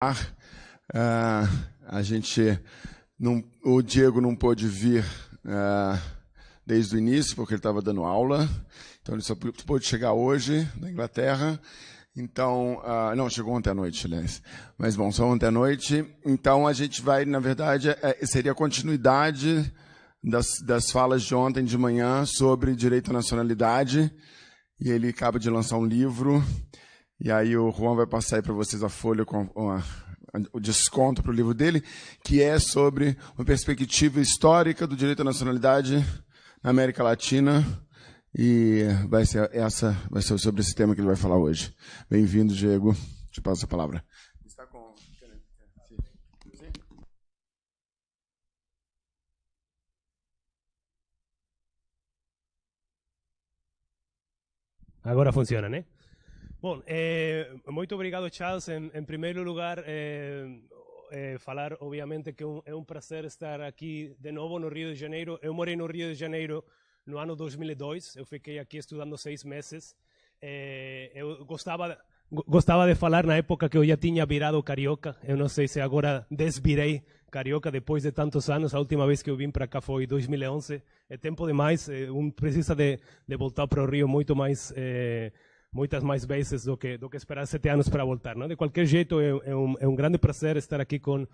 A gente o Diego não pôde vir desde o início, porque ele estava dando aula, então ele só pôde chegar hoje, da Inglaterra. Então, não, chegou ontem à noite, aliás. Mas, bom, só ontem à noite. Então, a gente vai, na verdade, seria a continuidade das falas de ontem de manhã sobre direito à nacionalidade. E ele acaba de lançar um livro. E aí o Juan vai passar aí para vocês a folha com o desconto para o livro dele, que é sobre uma perspectiva histórica do direito à nacionalidade na América Latina. E vai ser sobre esse tema que ele vai falar hoje. Bem-vindo, Diego. Te passo a palavra. Está com... Agora funciona, né? Bom, muito obrigado, Charles. Em primeiro lugar, falar, obviamente, que é um prazer estar aqui de novo no Rio de Janeiro. Eu morei no Rio de Janeiro no ano 2002, eu fiquei aqui estudando 6 meses. Eu gostava de falar na época que eu já tinha virado carioca. Eu não sei se agora desvirei carioca depois de tantos anos. A última vez que eu vim para cá foi em 2011. É tempo demais. Precisa de voltar para o Rio muitas mais vezes do que esperar 7 anos para voltar, não? De qualquer jeito, é um grande prazer estar aqui com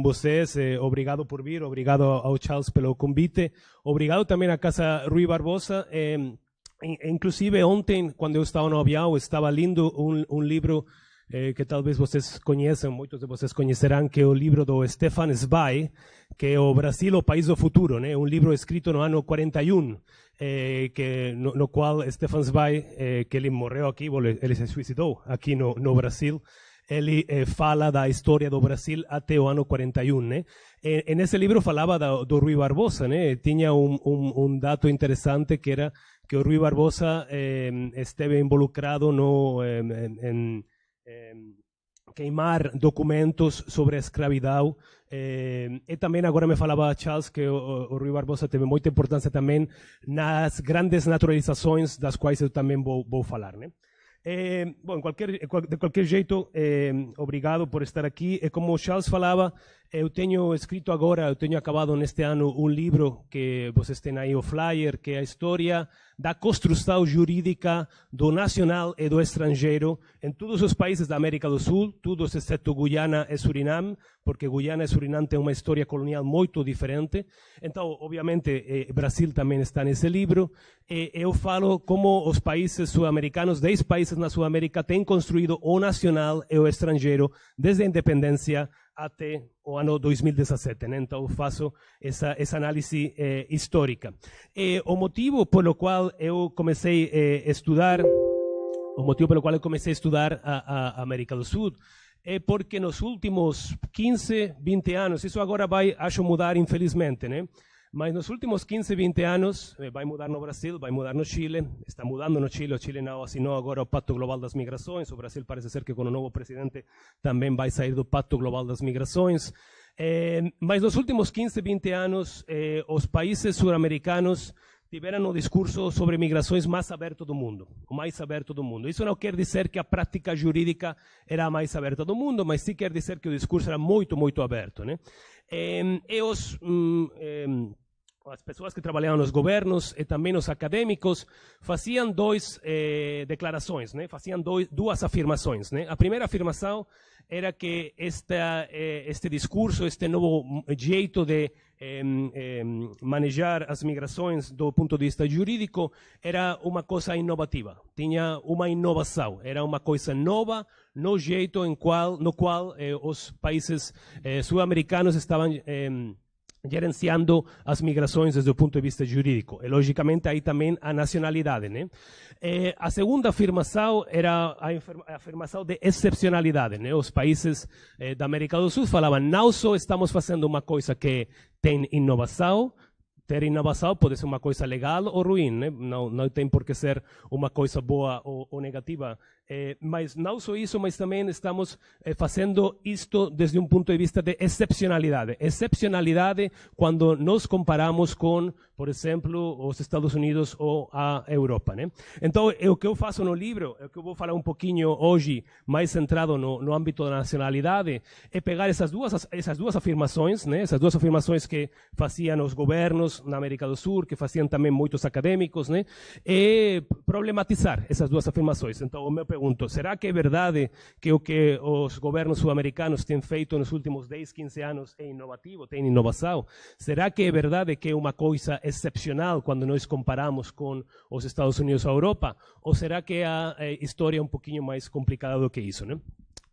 vocês. Obrigado por vir, obrigado ao Charles pelo convite, obrigado também à Casa Rui Barbosa. Inclusive, ontem, quando eu estava no avião, estava lendo um livro que talvez vocês conheçam, muitos de vocês conhecerão, que é o livro do Stefan Zweig, que é o Brasil, o País do Futuro, né? Um livro escrito no ano 41, no qual Stefan Zweig, que ele morreu aqui, ele se suicidou aqui no Brasil, ele fala da história do Brasil até o ano 41, né? Nesse livro falava do Rui Barbosa, né? Tinha um dado interessante, que era que o Rui Barbosa esteve involucrado em queimar documentos sobre a escravidão. E também agora me falava Charles que o Rui Barbosa teve muita importância também nas grandes naturalizações, das quais eu também vou falar, né? Bom, de qualquer jeito, obrigado por estar aqui. E como o Charles falava, eu tenho acabado neste ano um livro que vocês têm aí, o flyer, que é a história da construção jurídica do nacional e do estrangeiro em todos os países da América do Sul, todos exceto Guiana e Suriname, porque Guiana e Suriname têm uma história colonial muito diferente. Então, obviamente, Brasil também está nesse livro. Eu falo como os países sul-americanos, 10 países na Sul-América, têm construído o nacional e o estrangeiro desde a independência até o ano 2017, né? Então faço essa análise histórica. O motivo pelo qual eu comecei a estudar, a América do Sul, é porque nos últimos 15, 20 anos, isso agora vai, acho, mudar, infelizmente, né? Mas nos últimos 15, 20 anos, vai mudar no Brasil, vai mudar no Chile, está mudando no Chile. O Chile não assinou agora o Pacto Global das Migrações. O Brasil parece ser que com o novo presidente também vai sair do Pacto Global das Migrações. Mas nos últimos 15, 20 anos, os países sul-americanos tiveram o discurso sobre migrações mais aberto do mundo, o mais aberto do mundo. Isso não quer dizer que a prática jurídica era a mais aberta do mundo, mas sim quer dizer que o discurso era muito, muito aberto, né? As pessoas que trabalhavam nos governos e também os acadêmicos faziam duas declarações, né? Faziam duas afirmações, né? A primeira afirmação era que este discurso, este novo jeito de manejar as migrações do ponto de vista jurídico era uma coisa inovativa, tinha uma inovação, era uma coisa nova no jeito no qual os países sul-americanos estavam gerenciando as migrações desde o ponto de vista jurídico. E, logicamente, aí também a nacionalidade, né? A segunda afirmação era a afirmação de excepcionalidade, né? Os países da América do Sul falavam, não só estamos fazendo uma coisa que tem inovação, ter inovação pode ser uma coisa legal ou ruim, né? Não tem por que ser uma coisa boa ou negativa Mas não só isso, mas também estamos fazendo isto desde um ponto de vista de excepcionalidade. Excepcionalidade quando nos comparamos com, por exemplo, os Estados Unidos ou a Europa, né? Então, o que eu faço no livro, o que eu vou falar um pouquinho hoje, mais centrado no âmbito da nacionalidade, é pegar essas duas afirmações, né? Essas duas afirmações que faziam os governos na América do Sul, que faziam também muitos acadêmicos, né? E problematizar essas duas afirmações. Então, eu me pergunto, será que é verdade que o que os governos sul-americanos têm feito nos últimos 10, 15 anos é inovativo, tem inovação? Será que é verdade que é uma coisa excepcional quando nós comparamos com os Estados Unidos ou a Europa? Ou será que a história é um pouquinho mais complicada do que isso, né?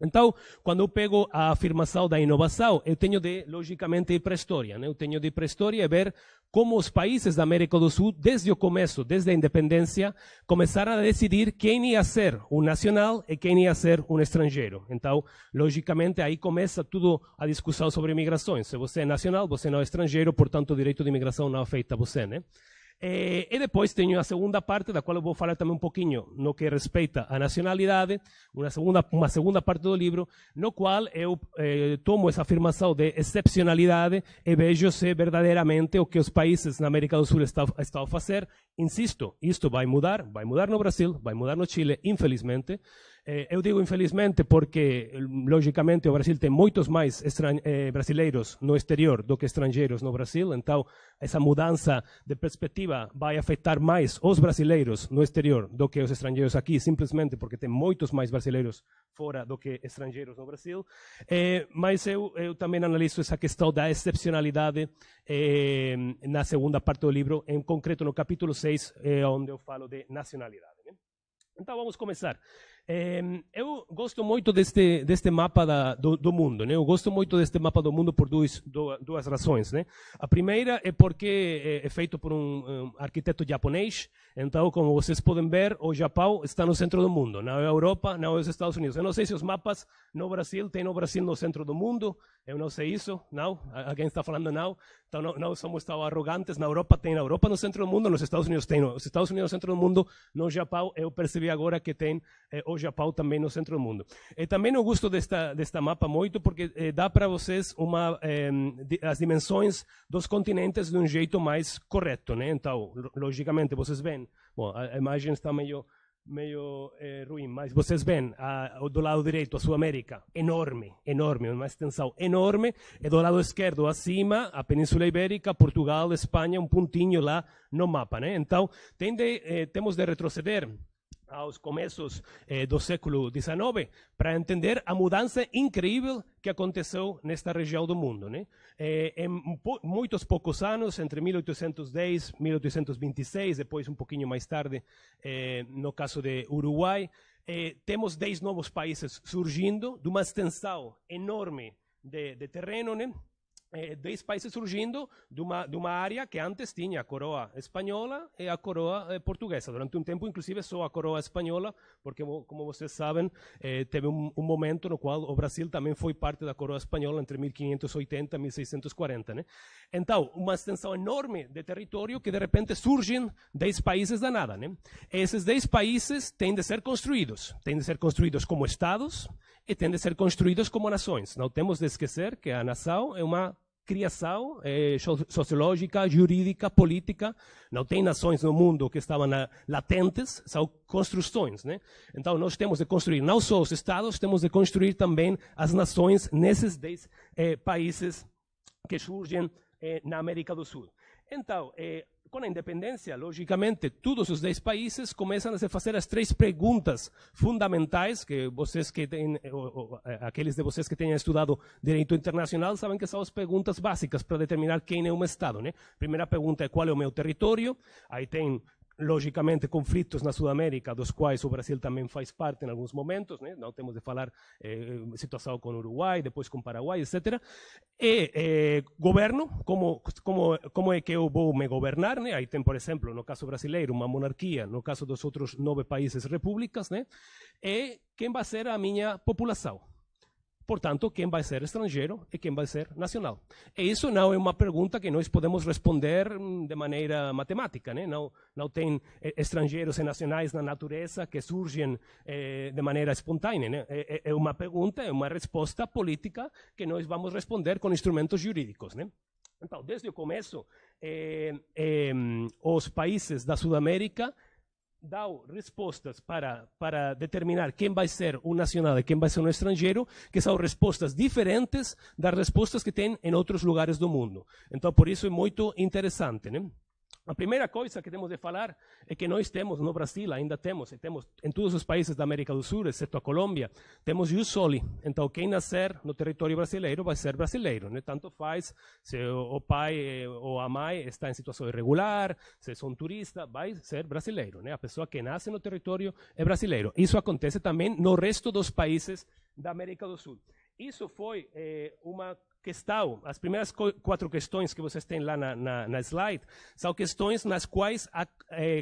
Então, quando eu pego a afirmação da inovação, eu tenho de, logicamente, ir para a história, né? Eu tenho de ir para a história e ver como os países da América do Sul, desde o começo, desde a independência, começaram a decidir quem ia ser um nacional e quem ia ser um estrangeiro. Então, logicamente, aí começa tudo a discussão sobre imigrações. Se você é nacional, você não é estrangeiro, portanto, o direito de imigração não afeta você, né? E depois tenho a segunda parte, da qual eu vou falar também um pouquinho no que respeita à nacionalidade, uma segunda parte do livro, no qual eu tomo essa afirmação de excepcionalidade e vejo se verdadeiramente o que os países na América do Sul estão a fazer. Insisto, isto vai mudar no Brasil, vai mudar no Chile, infelizmente. Eu digo infelizmente porque, logicamente, o Brasil tem muitos mais brasileiros no exterior do que estrangeiros no Brasil, então essa mudança de perspectiva vai afetar mais os brasileiros no exterior do que os estrangeiros aqui, simplesmente porque tem muitos mais brasileiros fora do que estrangeiros no Brasil. Mas eu também analiso essa questão da excepcionalidade na segunda parte do livro, em concreto no capítulo 6, onde eu falo de nacionalidade, né? Então vamos começar. Eu gosto muito deste mapa do mundo, né? Eu gosto muito deste mapa do mundo por duas razões, né? A primeira é porque é feito por um arquiteto japonês. Então, como vocês podem ver, o Japão está no centro do mundo, não é a Europa, não é os Estados Unidos. Eu não sei se os mapas no Brasil têm o Brasil no centro do mundo. Eu não sei isso, não? Alguém está falando não? Então, não somos tão arrogantes. Na Europa tem a Europa no centro do mundo, nos Estados Unidos tem os Estados Unidos no centro do mundo. No Japão, eu percebi agora que tem o Japão também no centro do mundo. E também eu gosto desta mapa muito porque dá para vocês as dimensões dos continentes de um jeito mais correto, né? Então, logicamente, vocês veem, bom, a imagem está meio ruim, mas vocês veem do lado direito a Sul-América, enorme, uma extensão enorme, e do lado esquerdo acima, a Península Ibérica, Portugal, Espanha, um pontinho lá no mapa, né? Então, temos de retroceder aos começos do século XIX para entender a mudança incrível que aconteceu nesta região do mundo, né? Em muitos poucos anos, entre 1810 e 1826, depois um pouquinho mais tarde, no caso de Uruguai, temos 10 novos países surgindo de uma extensão enorme de terreno, né? 10 países surgindo de uma área que antes tinha a coroa espanhola e a coroa portuguesa. Durante um tempo, inclusive, só a coroa espanhola, porque, como vocês sabem, teve um momento no qual o Brasil também foi parte da coroa espanhola entre 1580 e 1640, né? Então, uma extensão enorme de território que, de repente, surgem 10 países da nada, né? Esses 10 países têm de ser construídos como estados e têm de ser construídos como nações. Não temos de esquecer que a nação é uma criação sociológica, jurídica, política. Não tem nações no mundo que estavam latentes, são construções, né? Então, nós temos de construir não só os estados, temos de construir também as nações nesses 10 países que surgem na América do Sul. Então, com a independência, logicamente, todos os 10 países começam a se fazer as 3 perguntas fundamentais que vocês que têm, aqueles de vocês que tenham estudado direito internacional sabem que são as perguntas básicas para determinar quem é um Estado, né? Primeira pergunta é qual é o meu território. Aí tem, logicamente, conflitos na Sudamérica, dos quais o Brasil também faz parte em alguns momentos, né? Não temos de falar situação com o Uruguai, depois com o Paraguai, etc. E governo, como é que eu vou me governar, né? Aí tem, por exemplo, no caso brasileiro, uma monarquia, no caso dos outros 9 países, repúblicas, né? E quem vai ser a minha população. portanto, quem vai ser estrangeiro e quem vai ser nacional. E isso não é uma pergunta que nós podemos responder de maneira matemática, né? Não tem estrangeiros e nacionais na natureza que surgem de maneira espontânea, né? É uma pergunta, é uma resposta política que nós vamos responder com instrumentos jurídicos, né? Então, desde o começo, os países da Sudamérica dão respostas para determinar quem vai ser um nacional e quem vai ser um estrangeiro, que são respostas diferentes das respostas que tem em outros lugares do mundo. Então, por isso é muito interessante, né? A primeira coisa que temos de falar é que nós temos no Brasil, ainda temos em todos os países da América do Sul, exceto a Colômbia, temos jus soli. Então, quem nascer no território brasileiro vai ser brasileiro, né? Tanto faz se o pai ou a mãe está em situação irregular, se são turista, vai ser brasileiro, né? A pessoa que nasce no território é brasileiro. Isso acontece também no resto dos países da América do Sul. Isso foi uma questão, as primeiras 4 questões que vocês têm lá na slide, são questões nas quais a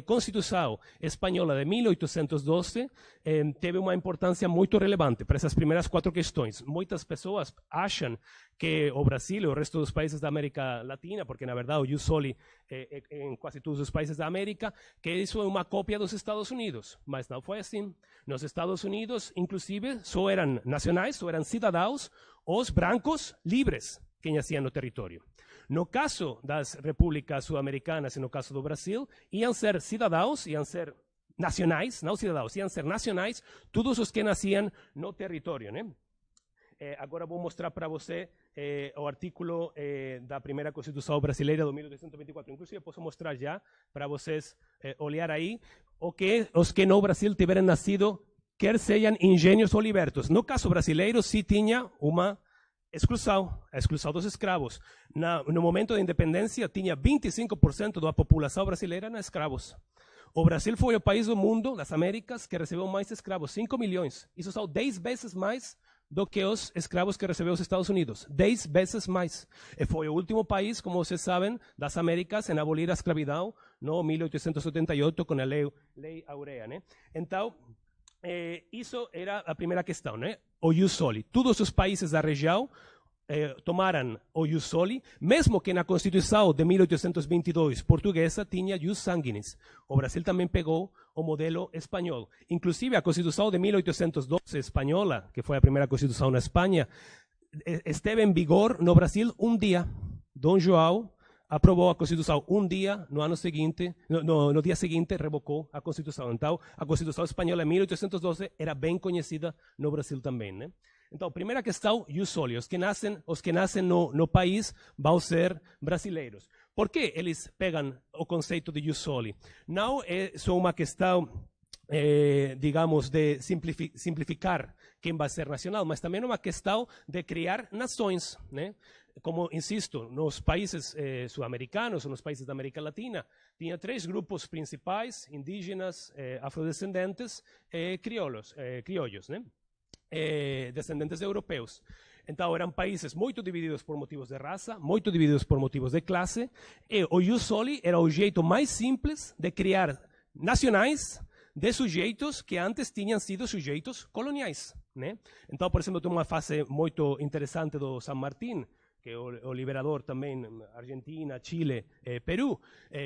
Constituição Espanhola de 1812 teve uma importância muito relevante para essas primeiras 4 questões. Muitas pessoas acham que o Brasil e o resto dos países da América Latina, porque na verdade o jus soli em quase todos os países da América, que isso é uma cópia dos Estados Unidos, mas não foi assim. Nos Estados Unidos, inclusive, só eram nacionais, só eram cidadãos os brancos livres que nasciam no território. No caso das repúblicas sul-americanas e no caso do Brasil, iam ser cidadãos, iam ser nacionais, não cidadãos, iam ser nacionais todos os que nasciam no território, né? Agora vou mostrar para você o artículo da primeira Constituição brasileira de 1824. Inclusive, posso mostrar já para vocês olhar aí os que no Brasil tiverem nascido, quer sejam engenhos ou libertos. No caso brasileiro, sim tinha uma exclusão, a exclusão dos escravos. No momento da independência, tinha 25% da população brasileira eram escravos. O Brasil foi o país do mundo, das Américas, que recebeu mais escravos, 5 milhões. Isso são 10 vezes mais do que os escravos que recebeu os Estados Unidos. 10 vezes mais. E foi o último país, como vocês sabem, das Américas em abolir a escravidão no 1878 com a Lei Áurea, né? Então, isso era a primeira questão, né? O jus soli. Todos os países da região tomaram o jus soli, mesmo que na Constituição de 1822 portuguesa tinha jus sanguinis. O Brasil também pegou o modelo espanhol. Inclusive, a Constituição de 1812 espanhola, que foi a primeira Constituição na Espanha, esteve em vigor no Brasil um dia. Dom João aprovou a Constituição um dia, no ano seguinte, no dia seguinte revocou a Constituição. Então, a Constituição espanhola em 1812 era bem conhecida no Brasil também, né? Então, primeira questão, jus soli. Os que nascem no país vão ser brasileiros. Por que eles pegam o conceito de jus soli? Não é só uma questão, digamos, de simplificar quem vai ser nacional, mas também é uma questão de criar nações, né? Como, insisto, nos países sul-americanos, nos países da América Latina, tinha 3 grupos principais, indígenas, afrodescendentes e criollos, né? Descendentes europeus. Então, eram países muito divididos por motivos de raça, muito divididos por motivos de classe, e o jus soli era o jeito mais simples de criar nacionais de sujeitos que antes tinham sido sujeitos coloniais, né? Então, por exemplo, tem uma fase muito interessante do San Martín, que o liberador também, Argentina, Chile, Peru,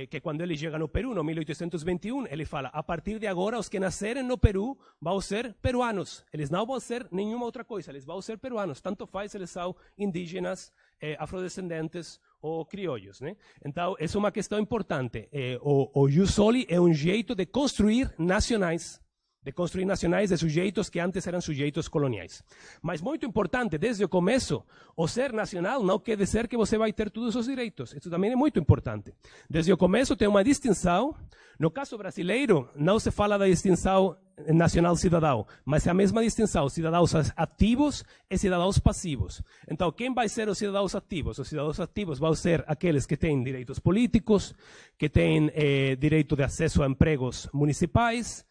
que quando ele chega no Peru, no 1821, ele fala, a partir de agora, os que nascerem no Peru vão ser peruanos. Eles não vão ser nenhuma outra coisa, eles vão ser peruanos. Tanto faz eles são indígenas, afrodescendentes ou criollos, né? Então, essa é uma questão importante. O jus soli é um jeito de construir nacionais de sujeitos que antes eram sujeitos coloniais. Mas muito importante, desde o começo, o ser nacional não quer dizer que você vai ter todos os direitos. Isso também é muito importante. Desde o começo tem uma distinção. No caso brasileiro, não se fala da distinção nacional-cidadão, mas é a mesma distinção, cidadãos ativos e cidadãos passivos. Então, quem vai ser os cidadãos ativos? Os cidadãos ativos vão ser aqueles que têm direitos políticos, que têm direito de acesso a empregos municipais,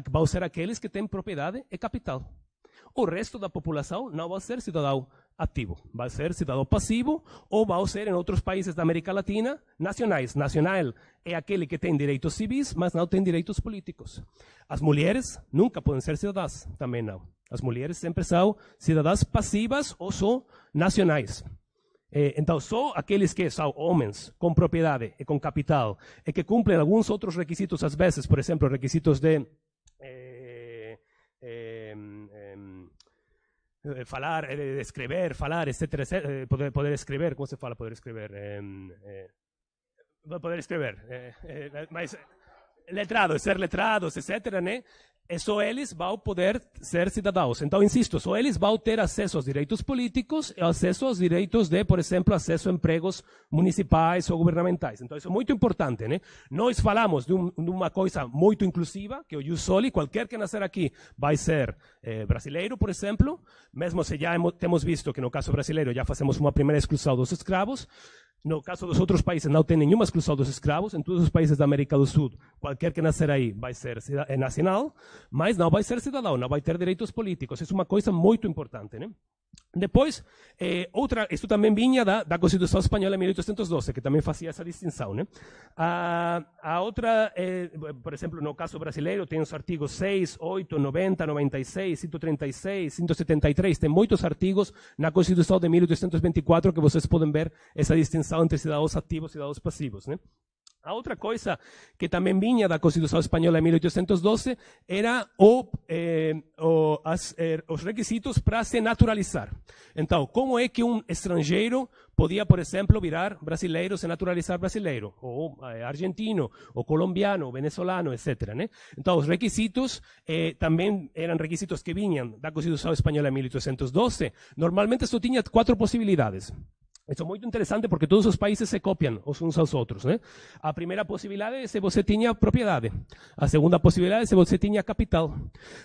vão ser aqueles que têm propriedade e capital. O resto da população não vai ser cidadão ativo, vai ser cidadão passivo ou vai ser, em outros países da América Latina, nacionais. Nacional é aquele que tem direitos civis, mas não tem direitos políticos. As mulheres nunca podem ser cidadãs, também não. As mulheres sempre são cidadãs passivas ou são nacionais. Então, só aqueles que são homens com propriedade e com capital e que cumprem alguns outros requisitos, às vezes, por exemplo, requisitos de falar, de escrever, falar, etc. Poder escrever, como se fala poder escrever? Poder escrever, mas letrados, ser letrados, etc., né? E só eles vão poder ser cidadãos. Então, insisto, só eles vão ter acesso aos direitos políticos e acesso aos direitos de, por exemplo, acesso a empregos municipais ou governamentais. Então, isso é muito importante, né? Nós falamos de uma coisa muito inclusiva, que o Jus Soli, qualquer que nascer aqui vai ser brasileiro, por exemplo, mesmo se já temos visto que no caso brasileiro já fazemos uma primeira exclusão dos escravos. No caso dos outros países, não tem nenhuma exclusão dos escravos. Em todos os países da América do Sul, qualquer que nascer aí vai ser nacional, mas não vai ser cidadão, não vai ter direitos políticos. Isso é uma coisa muito importante, né? Depois, isso também vinha da Constituição Espanhola de 1812, que também fazia essa distinção, né? A outra, por exemplo, no caso brasileiro, tem os artigos 6, 8, 90, 96, 136, 173, tem muitos artigos na Constituição de 1824 que vocês podem ver essa distinção entre cidadãos ativos e cidadãos passivos, né? A outra coisa que também vinha da Constituição Espanhola de 1812 era os requisitos para se naturalizar. Então, como é que um estrangeiro podia, por exemplo, virar brasileiro, se naturalizar brasileiro, ou argentino, ou colombiano, ou venezolano, etc., né? Então, os requisitos também eram requisitos que vinham da Constituição Espanhola de 1812. Normalmente só tinha 4 possibilidades. Isso é muito interessante porque todos os países se copiam uns aos outros, né? A primeira possibilidade é se você tinha propriedade. A segunda possibilidade é se você tinha capital.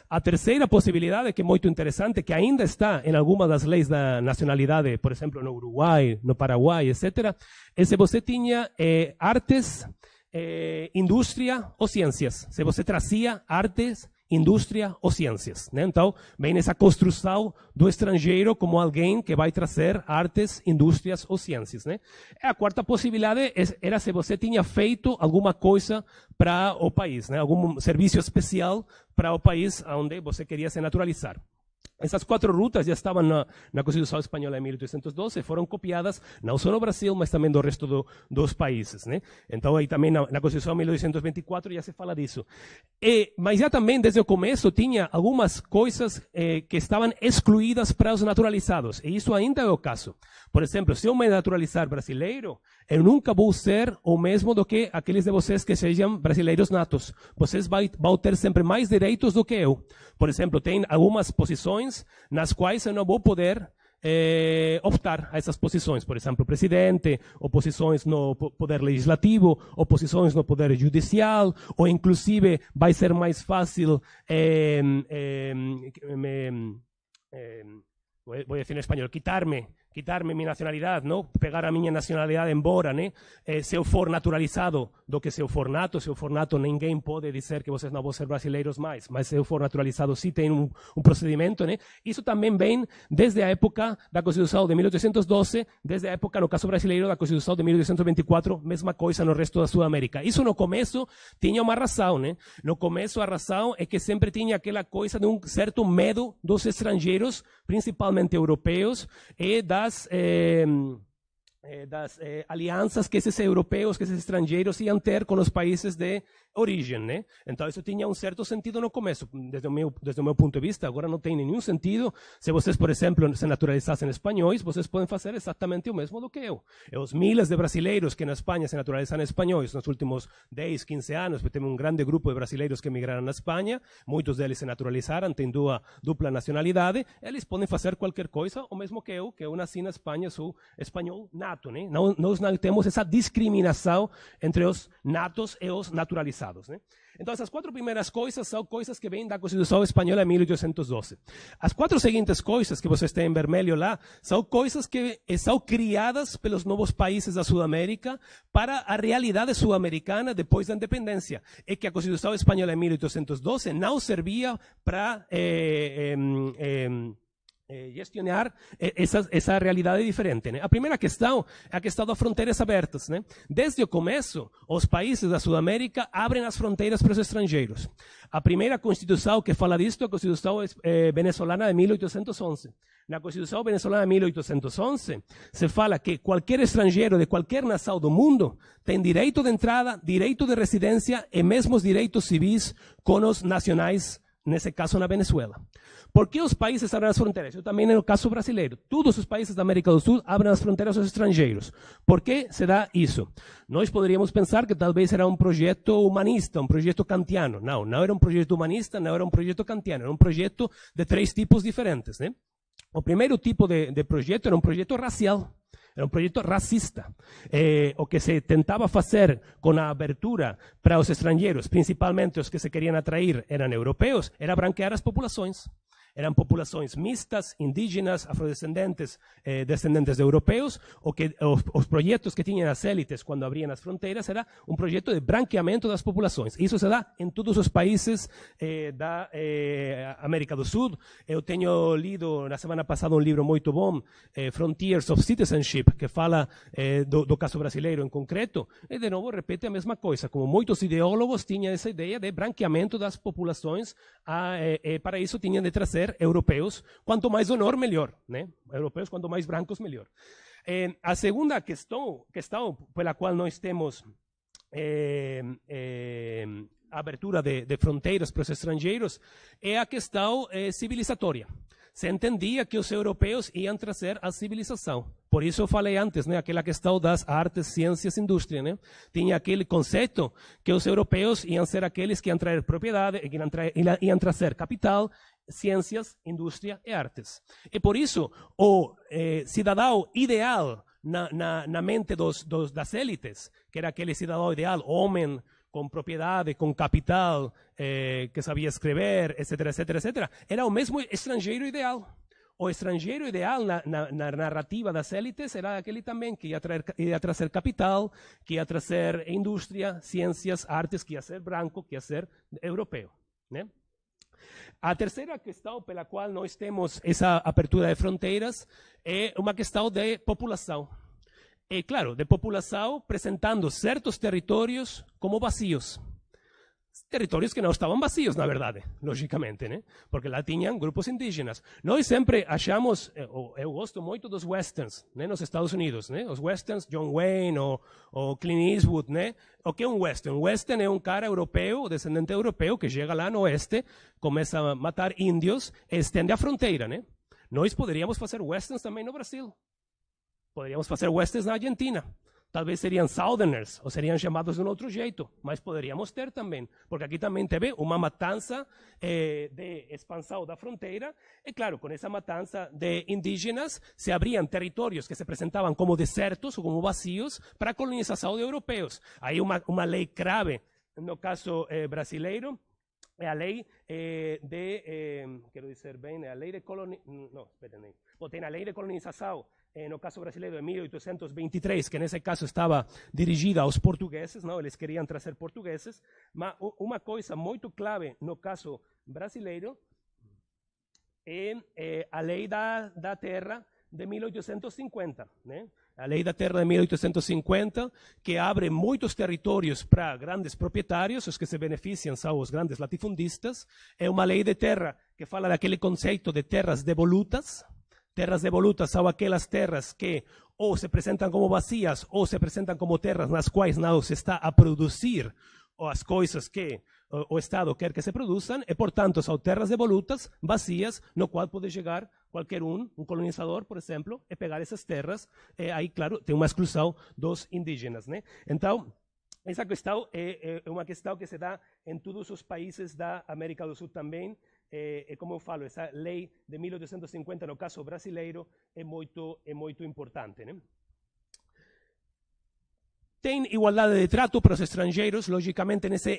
A terceira possibilidade, que é muito interessante, que ainda está em algumas das leis da nacionalidade, por exemplo, no Uruguai, no Paraguai, etc., é se você tinha artes, indústria ou ciências. Se você trazia artes, indústria ou ciências, né? Então, vem essa construção do estrangeiro como alguém que vai trazer artes, indústrias ou ciências, né? A quarta possibilidade era se você tinha feito alguma coisa para o país, né? Algum serviço especial para o país onde você queria se naturalizar. Essas 4 rutas já estavam na Constituição Espanhola de 1812, foram copiadas não só no Brasil, mas também do resto dos países, né? Então, aí também na Constituição de 1824 já se fala disso. Mas já também, desde o começo, tinha algumas coisas que estavam excluídas para os naturalizados, e isso ainda é o caso. Por exemplo, se eu me naturalizar brasileiro, eu nunca vou ser o mesmo do que aqueles de vocês que sejam brasileiros natos. Vocês vão ter sempre mais direitos do que eu. Por exemplo, tem algumas posições nas quais eu não vou poder optar a essas posições. Por exemplo, presidente, ou posições no poder legislativo, ou posições no poder judicial, ou inclusive vai ser mais fácil vou dizer em espanhol, quitarme minha nacionalidade, não? Pegar a minha nacionalidade embora, né? Se eu for naturalizado do que se eu for nato, ninguém pode dizer que vocês não vão ser brasileiros mais, mas se eu for naturalizado, sim tem um procedimento, né? Isso também vem desde a época da Constituição de 1812, desde a época, no caso brasileiro, da Constituição de 1824, mesma coisa no resto da Sudamérica. Isso no começo tinha uma razão, né? No começo a razão é que sempre tinha aquela coisa de um certo medo dos estrangeiros, principalmente europeus, e das alianças que esses europeus, que esses estrangeiros iam ter com os países de origem, né? Então isso tinha um certo sentido no começo, desde o meu ponto de vista. Agora não tem nenhum sentido. Se vocês, por exemplo, se naturalizassem espanhóis, vocês podem fazer exatamente o mesmo do que eu. E os miles de brasileiros que na Espanha se naturalizaram espanhóis nos últimos 10, 15 anos, porque temos um grande grupo de brasileiros que migraram na Espanha, muitos deles se naturalizaram, têm dupla nacionalidade, eles podem fazer qualquer coisa, o mesmo que eu nasci na Espanha, sou espanhol nato, né? Nós não temos essa discriminação entre os natos e os naturalizados. Né? Então, essas 4 primeiras coisas são coisas que vêm da Constituição Espanhola de 1812. As 4 seguintes coisas que vocês têm em vermelho lá são coisas que são criadas pelos novos países da Sudamérica para a realidade sul-americana depois da independência. É que a Constituição Espanhola de 1812 não servia para gestionar essa realidade diferente, né? A primeira questão é a questão das fronteiras abertas, né? Desde o começo, os países da Sudamérica abrem as fronteiras para os estrangeiros. A primeira constituição que fala disto é a Constituição venezolana de 1811. Na Constituição venezolana de 1811 se fala que qualquer estrangeiro de qualquer nação do mundo tem direito de entrada, direito de residência e mesmo os direitos civis com os nacionais, nesse caso na Venezuela. Por que os países abrem as fronteiras? Eu também no caso brasileiro. Todos os países da América do Sul abrem as fronteiras aos estrangeiros. Por que se dá isso? Nós poderíamos pensar que talvez era um projeto humanista, um projeto kantiano. Não era um projeto humanista, não era um projeto kantiano. Era um projeto de 3 tipos diferentes, né? O primeiro tipo de projeto era um projeto racial. Era um projeto racista. O que se tentava fazer com a abertura para os estrangeiros, principalmente os que se queriam atrair eram europeus, era branquear as populações. Eram populações mistas, indígenas, afrodescendentes, descendentes de europeus. Os projetos que tinham as élites quando abriam as fronteiras era um projeto de branqueamento das populações. Isso se dá em todos os países da América do Sul. Eu tenho lido na semana passada um livro muito bom, Frontiers of Citizenship, que fala do caso brasileiro em concreto. E, de novo, repete a mesma coisa. Como muitos ideólogos tinham essa ideia de branqueamento das populações, para isso tinham de trazer europeus, quanto mais honor, melhor, né? Europeus, quanto mais brancos, melhor. A segunda questão pela qual nós temos a abertura de fronteiras para os estrangeiros é a questão civilizatória. Se entendia que os europeus iam trazer a civilização. Por isso eu falei antes, né, aquela questão das artes, ciências e indústria, né? Tinha aquele conceito que os europeus iam ser aqueles que iam trazer propriedade, iam trazer capital, ciências, indústria e artes. E por isso o cidadão ideal na mente das élites, que era aquele cidadão ideal, homem, com propriedade, com capital, que sabia escrever, etc., etc., etc., era o mesmo estrangeiro ideal. O estrangeiro ideal na narrativa das élites era aquele também que ia trazer capital, que ia trazer indústria, ciências, artes, que ia ser branco, que ia ser europeu, né? A terceira questão pela qual nós temos essa abertura de fronteiras é uma questão de população. E, claro, de população apresentando certos territórios como vazios. Territórios que não estavam vazios, na verdade, logicamente, né? Porque lá tinham grupos indígenas. Nós sempre achamos, eu gosto muito dos westerns, né, nos Estados Unidos, né? Os westerns, John Wayne ou Clint Eastwood, né? O que é um western? Um western é um cara europeu, descendente europeu, que chega lá no oeste, começa a matar índios e estende a fronteira, né? Nós poderíamos fazer westerns também no Brasil. Poderíamos fazer westerns na Argentina. Talvez seriam Southerners, ou seriam chamados de um outro jeito, mas poderíamos ter também, porque aqui também teve uma matança de expansão da fronteira, e claro, com essa matança de indígenas, se abriam territórios que se apresentavam como desertos ou como vazios para a colonização de europeus. Aí uma lei grave, no caso brasileiro, é a lei quero dizer bem, é a lei de tem a lei de colonização, no caso brasileiro, de 1823, que nesse caso estava dirigida aos portugueses, não? Eles queriam trazer portugueses, mas uma coisa muito clave no caso brasileiro é a lei da terra de 1850, né? A lei da terra de 1850, que abre muitos territórios para grandes proprietários, os que se beneficiam são os grandes latifundistas. É uma lei de terra que fala daquele conceito de terras devolutas. Terras devolutas são aquelas terras que ou se apresentam como vazias ou se apresentam como terras nas quais não se está a produzir as coisas que o Estado quer que se produzam, e, portanto, são terras devolutas, vazias, no qual pode chegar qualquer um colonizador, por exemplo, e pegar essas terras. Aí, claro, tem uma exclusão dos indígenas, né? Então, essa questão é uma questão que se dá em todos os países da América do Sul também. Como eu falo, essa lei de 1850, no caso brasileiro, é muito importante, né? Tem igualdade de trato para os estrangeiros, logicamente, nessa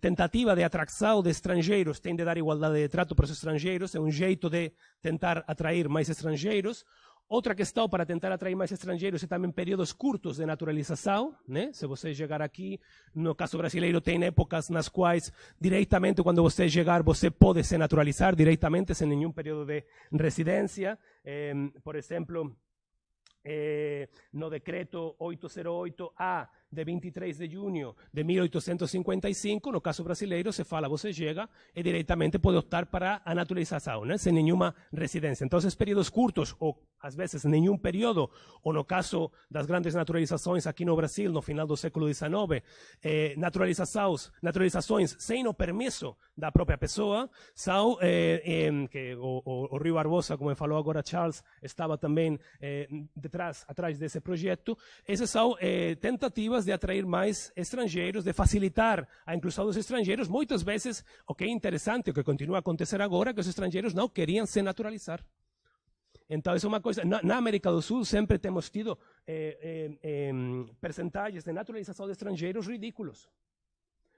tentativa de atração de estrangeiros, tem de dar igualdade de trato para os estrangeiros, é um jeito de tentar atrair mais estrangeiros. Outra questão para tentar atrair mais estrangeiros é também períodos curtos de naturalização, né? Se você chegar aqui, no caso brasileiro, tem épocas nas quais, diretamente, quando você chegar, você pode se naturalizar diretamente, sem nenhum período de residência. Por exemplo, no decreto 808-A de 23 de junho de 1855, no caso brasileiro, se fala, você chega e diretamente pode optar para a naturalização, né? Sem nenhuma residência. Então, períodos curtos, ou às vezes nenhum período, ou no caso das grandes naturalizações aqui no Brasil, no final do século XIX, naturalizações sem o permisso da própria pessoa, são, que o Rui Barbosa, como falou agora Charles, estava também atrás desse projeto. Essas são tentativas de atrair mais estrangeiros, de facilitar a inclusão dos estrangeiros. Muitas vezes, o que é interessante, o que continua a acontecer agora, é que os estrangeiros não queriam se naturalizar. Então, isso é uma coisa. Na América do Sul, sempre temos tido percentagens de naturalização de estrangeiros ridículos.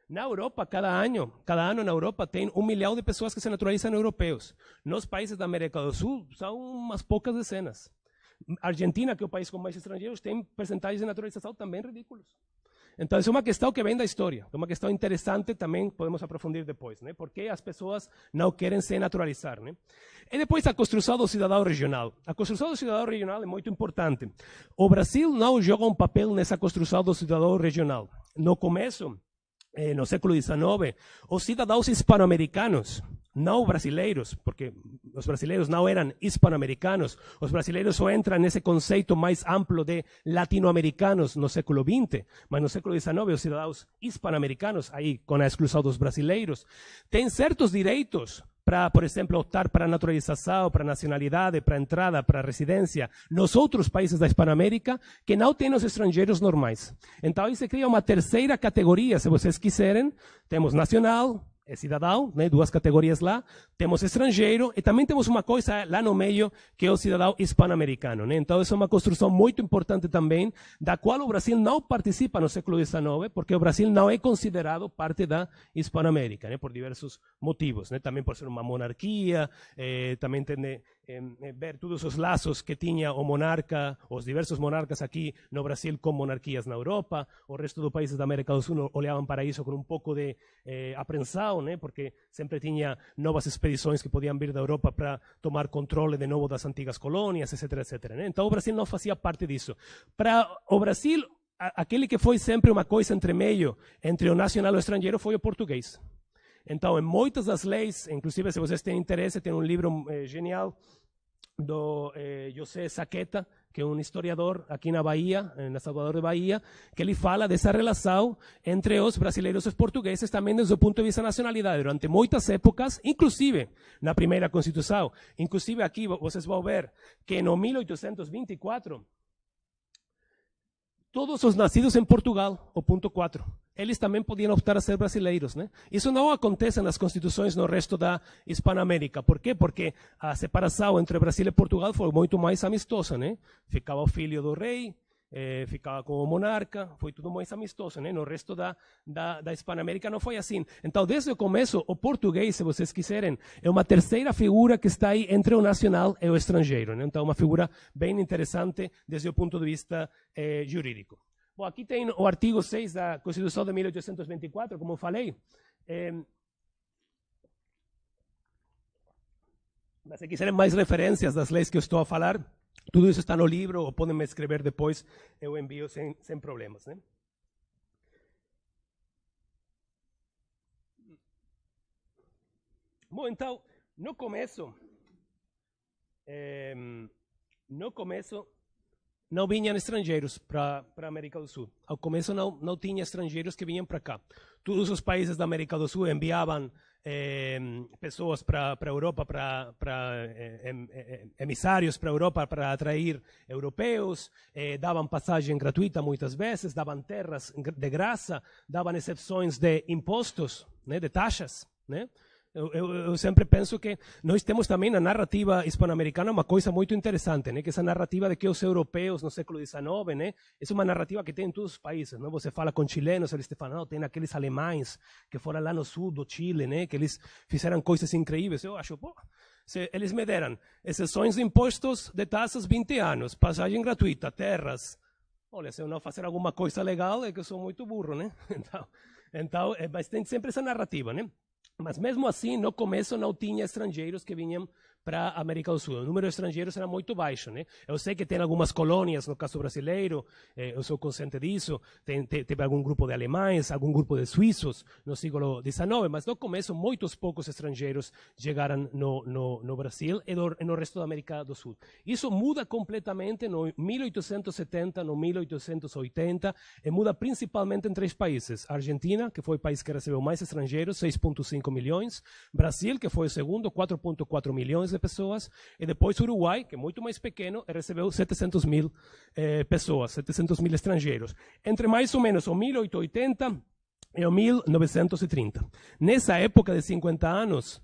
Na Europa, cada ano na Europa tem 1 milhão de pessoas que se naturalizam europeus. Nos países da América do Sul, são umas poucas dezenas. A Argentina, que é o país com mais estrangeiros, tem percentagens de naturalização também ridículos. Então, isso é uma questão que vem da história, é uma questão interessante, também podemos aprofundir depois, né? Por que as pessoas não querem se naturalizar, né? E depois a construção do cidadão regional. A construção do cidadão regional é muito importante. O Brasil não joga um papel nessa construção do cidadão regional. No começo, no século XIX, os cidadãos hispano-americanos, não brasileiros, porque os brasileiros não eram hispano-americanos, os brasileiros só entram nesse conceito mais amplo de latino-americanos no século XX, mas no século XIX os cidadãos hispano-americanos, aí com a exclusão dos brasileiros, têm certos direitos para, por exemplo, optar para a naturalização, para a nacionalidade, para a entrada, para a residência, nos outros países da Hispanoamérica, que não têm os estrangeiros normais. Então, aí se cria uma terceira categoria, se vocês quiserem. Temos nacional, é cidadão, né, 2 categorias lá, temos estrangeiro e também temos uma coisa lá no meio que é o cidadão hispano-americano, né? Então, essa é uma construção muito importante também, da qual o Brasil não participa no século XIX, porque o Brasil não é considerado parte da Hispanoamérica, né, por diversos motivos, né? Também por ser uma monarquia, também tem ver todos os laços que tinha o monarca, os diversos monarcas aqui no Brasil com monarquias na Europa. O resto dos países da América do Sul olhavam para isso com um pouco de apreensão, né? Porque sempre tinha novas expedições que podiam vir da Europa para tomar controle de novo das antigas colônias, etc, etc, né? Então o Brasil não fazia parte disso. Para o Brasil, aquele que foi sempre uma coisa entre meio, entre o nacional e o estrangeiro, foi o português. Então, em muitas das leis, inclusive se vocês têm interesse, tem um livro genial do José Saqueta, que é um historiador aqui na Bahia, na Salvador de Bahia, que ele fala dessa relação entre os brasileiros e os portugueses também desde o ponto de vista da nacionalidade, durante muitas épocas, inclusive na primeira Constituição. Inclusive aqui vocês vão ver que no 1824, todos os nascidos em Portugal, o ponto 4, eles também podiam optar a ser brasileiros, né? Isso não acontece nas constituições no resto da Hispanoamérica. Por quê? Porque a separação entre Brasil e Portugal foi muito mais amistosa, né? Ficava o filho do rei, ficava com o monarca, foi tudo mais amistoso, né? No resto da Hispanoamérica não foi assim. Então, desde o começo, o português, se vocês quiserem, é uma terceira figura que está aí entre o nacional e o estrangeiro, né? Então, uma figura bem interessante desde o ponto de vista jurídico. Bom, aqui tem o artigo 6 da Constituição de 1824, como eu falei. Mas se quiserem mais referências das leis que eu estou a falar, tudo isso está no livro, ou podem me escrever depois, eu envio sem problemas, né? Bom, então, no começo não vinham estrangeiros para a América do Sul. Ao começo não tinha estrangeiros que vinham para cá. Todos os países da América do Sul enviavam pessoas para a Europa, emissários para a Europa para atrair europeus, davam passagem gratuita muitas vezes, davam terras de graça, davam exceções de impostos, né, de taxas, né? Eu sempre penso que nós temos também na narrativa hispano-americana uma coisa muito interessante, né? Que essa narrativa de que os europeus no século XIX, né? É uma narrativa que tem em todos os países, né? Você fala com chilenos, eles te falam, não, tem aqueles alemães que foram lá no sul do Chile, né? Que eles fizeram coisas incríveis. Eu acho, pô, eles me deram exceções de impostos de taxas 20 anos, passagem gratuita, terras. Olha, se eu não fazer alguma coisa legal, é que eu sou muito burro, né? Então mas tem sempre essa narrativa, né? Mas mesmo assim, no começo não tinha estrangeiros que vinham para a América do Sul. O número de estrangeiros era muito baixo, né? Eu sei que tem algumas colônias, no caso brasileiro, eu sou consciente disso, teve algum grupo de alemães, algum grupo de suíços no século XIX, mas no começo muitos poucos estrangeiros chegaram no Brasil e no resto da América do Sul. Isso muda completamente no 1870, no 1880, e muda principalmente em 3 países. Argentina, que foi o país que recebeu mais estrangeiros, 6,5 milhões. Brasil, que foi o segundo, 4,4 milhões de pessoas. E depois Uruguai, que é muito mais pequeno, e recebeu 700 mil pessoas, 700 mil estrangeiros. Entre mais ou menos o 1880 e o 1930. Nessa época de 50 anos,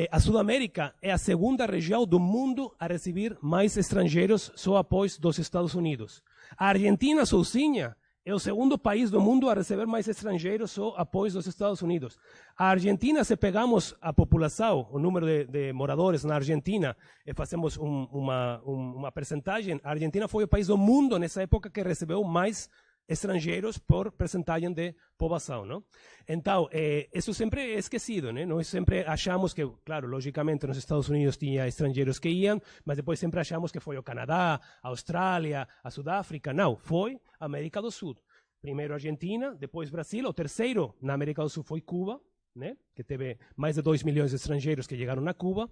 a Sudamérica é a segunda região do mundo a receber mais estrangeiros só após dos Estados Unidos. A Argentina sozinha é o segundo país do mundo a receber mais estrangeiros só após os Estados Unidos. A Argentina, se pegamos a população, o número de moradores na Argentina, e fazemos uma percentagem, a Argentina foi o país do mundo nessa época que recebeu mais estrangeiros por percentagem de população, não? Então, isso sempre é esquecido, né? Nós sempre achamos que, claro, logicamente nos Estados Unidos tinha estrangeiros que iam, mas depois sempre achamos que foi o Canadá, a Austrália, a Sudáfrica. Não, foi a América do Sul. Primeiro Argentina, depois Brasil, o terceiro na América do Sul foi Cuba, né? Que teve mais de 2 milhões de estrangeiros que chegaram a Cuba,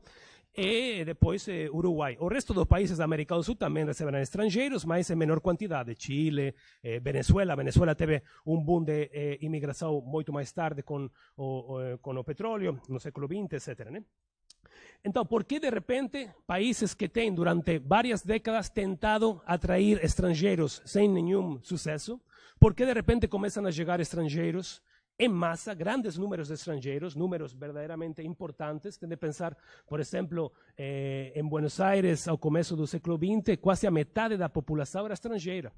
e depois Uruguai. O resto dos países da América do Sul também receberam estrangeiros, mas em menor quantidade. Chile, Venezuela. Venezuela teve um boom de imigração muito mais tarde com o petróleo, no século XX, etc. Né? Então, por que de repente países que têm durante várias décadas tentado atrair estrangeiros sem nenhum sucesso, por que de repente começam a chegar estrangeiros em massa, grandes números de estrangeiros, números verdadeiramente importantes? Tem de pensar, por exemplo, em Buenos Aires, ao começo do século XX, quase a metade da população era estrangeira.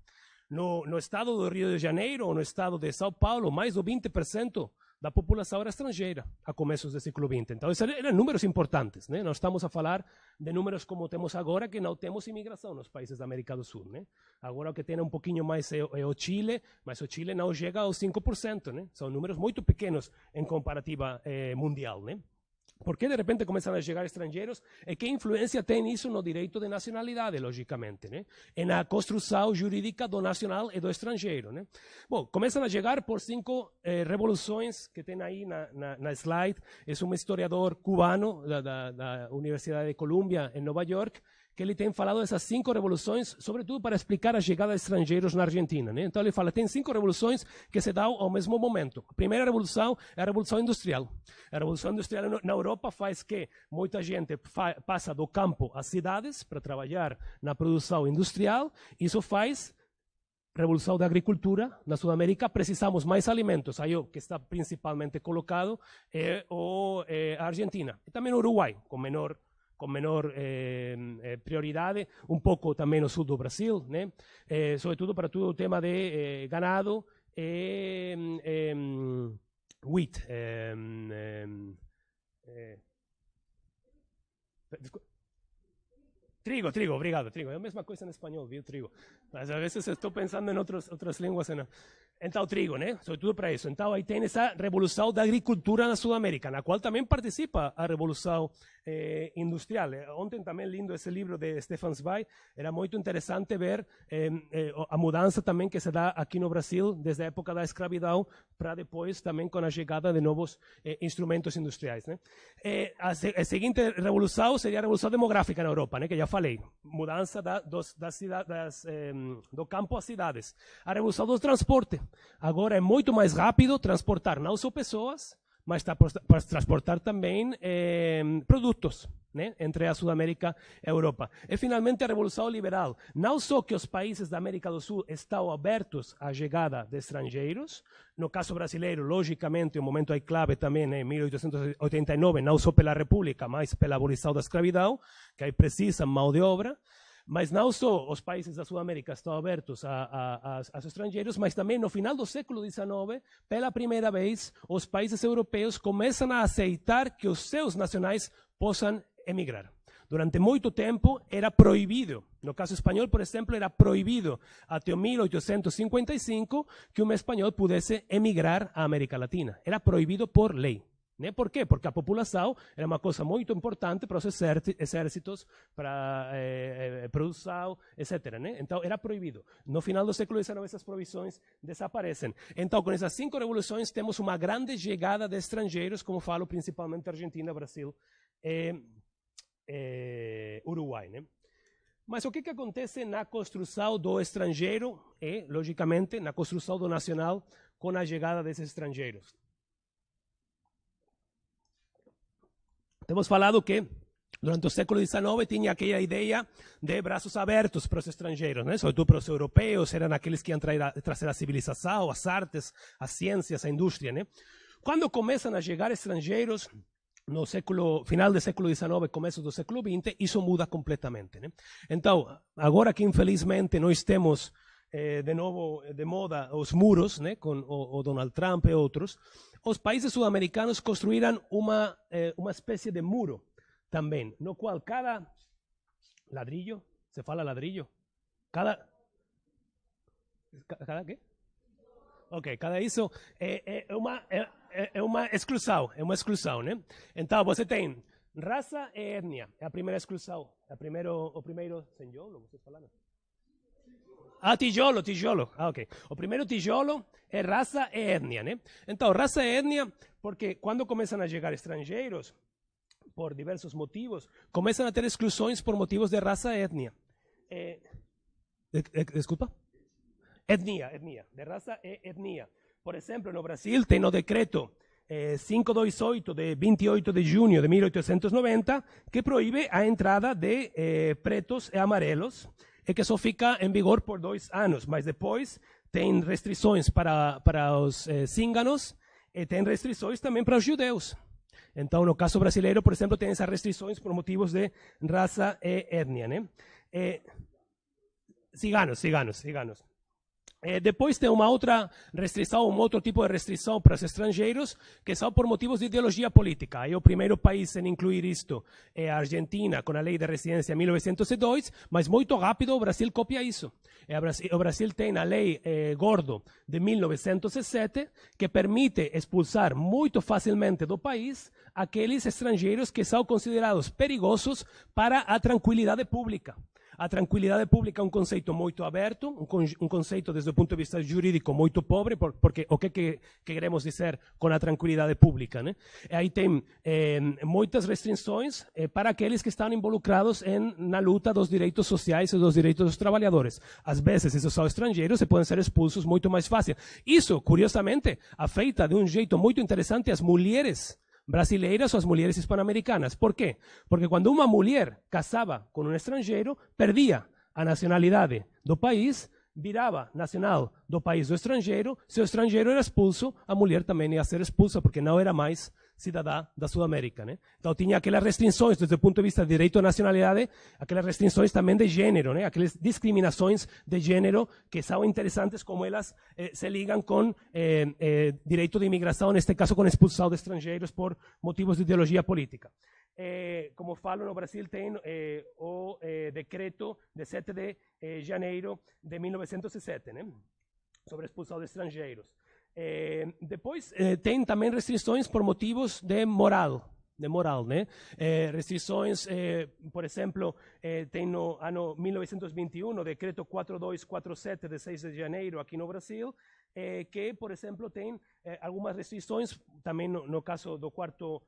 No estado do Rio de Janeiro, ou no estado de São Paulo, mais de 20% da população era estrangeira a começos do século XX. Então, esses eram números importantes, né? Não estamos a falar de números como temos agora, que não temos imigração nos países da América do Sul, né? Agora o que tem um pouquinho mais é o Chile, mas o Chile não chega aos 5%, né? São números muito pequenos em comparativa mundial, né? Por que de repente começam a chegar estrangeiros? E que influência tem isso no direito de nacionalidade, logicamente, né? E na construção jurídica do nacional e do estrangeiro, né? Bom, começam a chegar por 5 revoluções que tem aí na slide. É um historiador cubano da Universidade de Columbia, em Nova York, que ele tem falado dessas 5 revoluções, sobretudo para explicar a chegada de estrangeiros na Argentina, né? Então ele fala, tem 5 revoluções que se dão ao mesmo momento. A primeira revolução é a Revolução Industrial. A Revolução Industrial na Europa faz que muita gente passa do campo às cidades para trabalhar na produção industrial. Isso faz Revolução da Agricultura. Na Sudamérica precisamos mais alimentos. Aí o que está principalmente colocado é a Argentina. E também o Uruguai, com menor prioridade, um pouco também no sul do Brasil, né? Sobretudo para todo o tema de ganado e wheat. Trigo, obrigado, trigo. É a mesma coisa em espanhol, viu, trigo. Mas às vezes estou pensando em outras línguas. Então, trigo, né? Sobretudo para isso. Então, aí tem essa revolução da agricultura na Sudamérica, na qual também participa a revolução industrial. Ontem também lindo esse livro de Stefan Zweig. Era muito interessante ver a mudança também que se dá aqui no Brasil, desde a época da escravidão, para depois também com a chegada de novos instrumentos industriais, né? A seguinte revolução seria a revolução demográfica na Europa, né? Que já falei. Mudança do campo às cidades. A revolução do transporte. Agora é muito mais rápido transportar não só pessoas, mas para transportar também produtos, né, entre a Sudamérica e a Europa. E finalmente a Revolução Liberal. Não só que os países da América do Sul estão abertos à chegada de estrangeiros, no caso brasileiro, logicamente, o momento aí clave também em 1889, não só pela República, mas pela abolição da escravidão, que aí precisa mão de obra. Mas não só os países da Sudamérica estão abertos aos estrangeiros, mas também no final do século XIX, pela primeira vez, os países europeus começam a aceitar que os seus nacionais possam emigrar. Durante muito tempo era proibido, no caso espanhol, por exemplo, era proibido até 1855 que um espanhol pudesse emigrar à América Latina. Era proibido por lei. Né? Por quê? Porque a população era uma coisa muito importante para os exércitos, para a produção, etc. Né? Então, era proibido. No final do século XIX, essas proibições desaparecem. Então, com essas 5 revoluções, temos uma grande chegada de estrangeiros, como falo, principalmente Argentina, Brasil e Uruguai. Né? Mas o que acontece na construção do estrangeiro e, logicamente, na construção do nacional com a chegada desses estrangeiros? Temos falado que durante o século XIX tinha aquela ideia de braços abertos para os estrangeiros, né? Sobretudo para os europeus, eram aqueles que iam trazer a civilização, as artes, as ciências, a indústria. Né? Quando começam a chegar estrangeiros, no final do século XIX, começo do século XX, isso muda completamente. Né? Então, agora que infelizmente nós temos de novo de moda os muros, né, com o Donald Trump e outros, os países sul-americanos construíram uma espécie de muro também, no qual cada ladrillo, se fala ladrillo, cada quê? Ok, cada isso é uma exclusão, né? Então você tem raça e etnia, é a primeira exclusão, o primeiro senholo, vocês falaram? Ah, tijolo. Ah, ok. O primeiro tijolo é raça e etnia, né? Então, raça e etnia, porque quando começam a chegar estrangeiros, por diversos motivos, começam a ter exclusões por motivos de raça e etnia. Desculpa? Etnia, de raça e etnia. Por exemplo, no Brasil tem o decreto 528 de 28 de junho de 1890 que proíbe a entrada de pretos e amarelos, e que só fica em vigor por 2 anos, mas depois tem restrições para os cínganos e tem restrições também para os judeus. Então, no caso brasileiro, por exemplo, tem essas restrições por motivos de raça e etnia. Né? Ciganos. Depois tem uma outra restrição, um outro tipo de restrição para os estrangeiros, que são por motivos de ideologia política. E o primeiro país em incluir isto é a Argentina, com a lei de residência 1902, mas muito rápido o Brasil copia isso. O Brasil tem a lei Gordo de 1907, que permite expulsar muito facilmente do país aqueles estrangeiros que são considerados perigosos para a tranquilidade pública. A tranquilidade pública é um conceito muito aberto, um conceito desde o ponto de vista jurídico muito pobre, porque o que queremos dizer com a tranquilidade pública? Né? Aí tem muitas restrições para aqueles que estão involucrados na luta dos direitos sociais e dos direitos dos trabalhadores. Às vezes, esses são estrangeiros e podem ser expulsos muito mais fácil. Isso, curiosamente, afeta de um jeito muito interessante as mulheres brasileiras ou as mulheres hispano-americanas. Por quê? Porque quando uma mulher casava com um estrangeiro, perdia a nacionalidade do país, virava nacional do país do estrangeiro. Se o estrangeiro era expulso, a mulher também ia ser expulsa, porque não era mais cidadã da Sudamérica. Né? Então tinha aquelas restrições, desde o ponto de vista de direito à nacionalidade, aquelas restrições também de gênero, né? Aquelas discriminações de gênero que são interessantes, como elas se ligam com direito de imigração, neste caso com expulsão de estrangeiros por motivos de ideologia política. Como falo, no Brasil tem o decreto de 7 de janeiro de 1907, né? Sobre expulsão de estrangeiros. Depois tem também restrições por motivos de moral, né? Restrições, por exemplo, tem no ano 1921 o decreto 4247 de 6 de janeiro aqui no Brasil, que, por exemplo, tem algumas restrições também no caso do quarto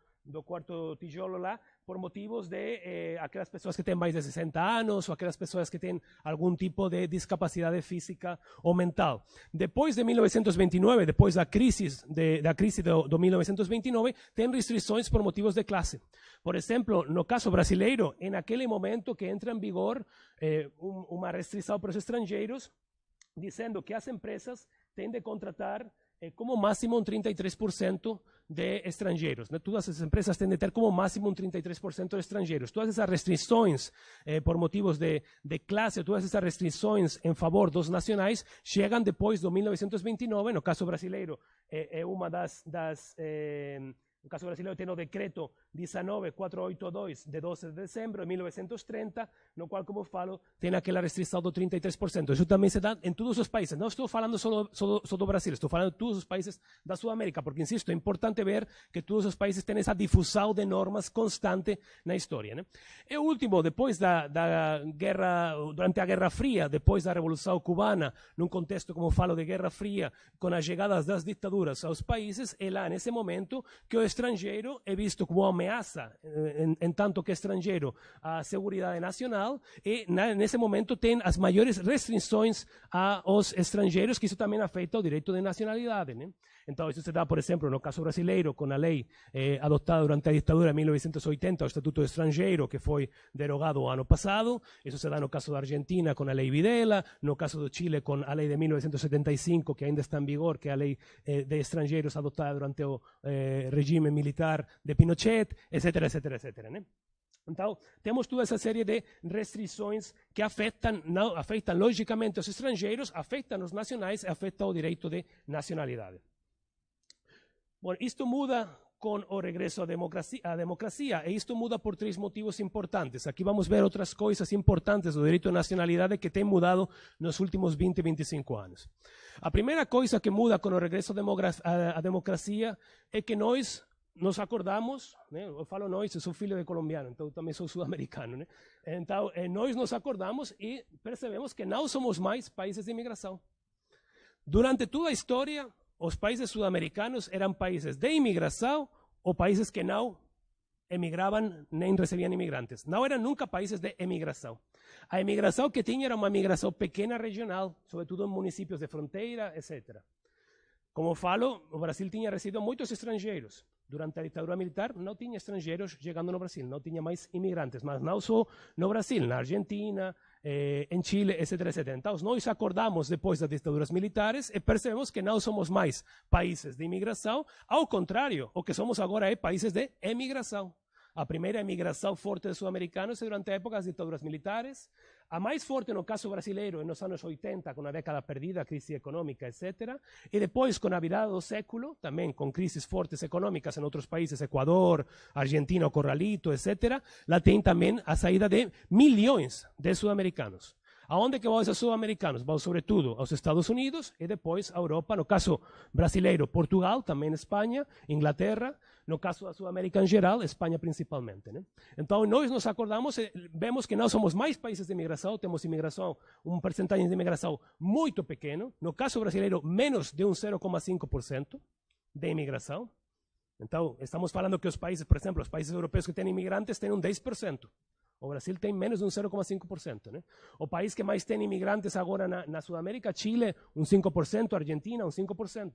tijolo lá, por motivos de aquelas pessoas que têm mais de 60 anos ou aquelas pessoas que têm algum tipo de discapacidade física ou mental. Depois de 1929, depois da crise do 1929, tem restrições por motivos de classe. Por exemplo, no caso brasileiro, naquele momento que entra em vigor uma restrição para os estrangeiros, dizendo que as empresas têm de contratar como máximo um 33% de estrangeiros. Né? Todas as empresas têm de ter como máximo um 33% de estrangeiros. Todas essas restrições por motivos de classe, todas essas restrições em favor dos nacionais, chegam depois do 1929, no caso brasileiro, é uma das No caso brasileiro tem o decreto 19482 de 12 de dezembro de 1930, no qual, como falo, tem aquela restrição do 33%. Isso também se dá em todos os países. Não estou falando só do Brasil, estou falando de todos os países da Sudamérica, porque, insisto, é importante ver que todos os países têm essa difusão de normas constante na história. Né? E o último, depois durante a Guerra Fria, depois da Revolução Cubana, num contexto, como falo, de Guerra Fria, com as chegadas das ditaduras aos países, é lá, nesse momento, que o estrangeiro é visto como ameaça, em tanto que estrangeiro, à segurança nacional, e nesse momento tem as maiores restrições aos estrangeiros, que isso também afeta o direito de nacionalidade. Né? Então, isso se dá, por exemplo, no caso brasileiro, com a lei adotada durante a ditadura de 1980, o Estatuto Estrangeiro, que foi derogado o ano passado. Isso se dá no caso da Argentina, com a lei Videla, no caso do Chile, com a lei de 1975, que ainda está em vigor, que é a lei de estrangeiros adotada durante o regime militar de Pinochet, etc., etc., etc., né? Então, temos toda essa série de restrições que afetam logicamente os estrangeiros, afetam os nacionais e afetam o direito de nacionalidade. Bom, isto muda com o regresso à democracia, e isto muda por 3 motivos importantes. Aqui vamos ver outras coisas importantes do direito de nacionalidade que têm mudado nos últimos 20, 25 anos. A primeira coisa que muda com o regresso à democracia é que nós nos acordamos, né? Eu falo nós, eu sou filho de colombiano, então eu também sou sul-americano, né? Então, nós nos acordamos e percebemos que não somos mais países de imigração. Durante toda a história, os países sul-americanos eram países de imigração ou países que não emigravam nem recebiam imigrantes. Não eram nunca países de emigração. A imigração que tinha era uma imigração pequena regional, sobretudo em municípios de fronteira, etc. Como falo, o Brasil tinha recebido muitos estrangeiros. Durante a ditadura militar não tinha estrangeiros chegando no Brasil, não tinha mais imigrantes, mas não só no Brasil, na Argentina, em Chile, etc., etc. Então, nós acordamos depois das ditaduras militares e percebemos que não somos mais países de imigração, ao contrário, o que somos agora é países de emigração. A primeira imigração forte de sul-americanos é durante a época das ditaduras militares. A mais forte no caso brasileiro é nos anos 80, com a década perdida, crise econômica, etc. E depois, com a virada do século, também com crises fortes econômicas em outros países, Equador, Argentina, o Corralito, etc., lá tem também a saída de milhões de sul-americanos. Aonde que vão esses sul-americanos? Vão, sobretudo, aos Estados Unidos e depois à Europa. No caso brasileiro, Portugal, também Espanha, Inglaterra. No caso da Sul-América em geral, Espanha principalmente. Né? Então, nós nos acordamos e vemos que não somos mais países de imigração, temos imigração, percentagem de imigração muito pequeno. No caso brasileiro, menos de 0,5% de imigração. Então, estamos falando que os países, por exemplo, os países europeus que têm imigrantes têm 10%. O Brasil tem menos de 0,5%. Né? O país que mais tem imigrantes agora na Sudamérica, Chile, 5%, Argentina, 5%.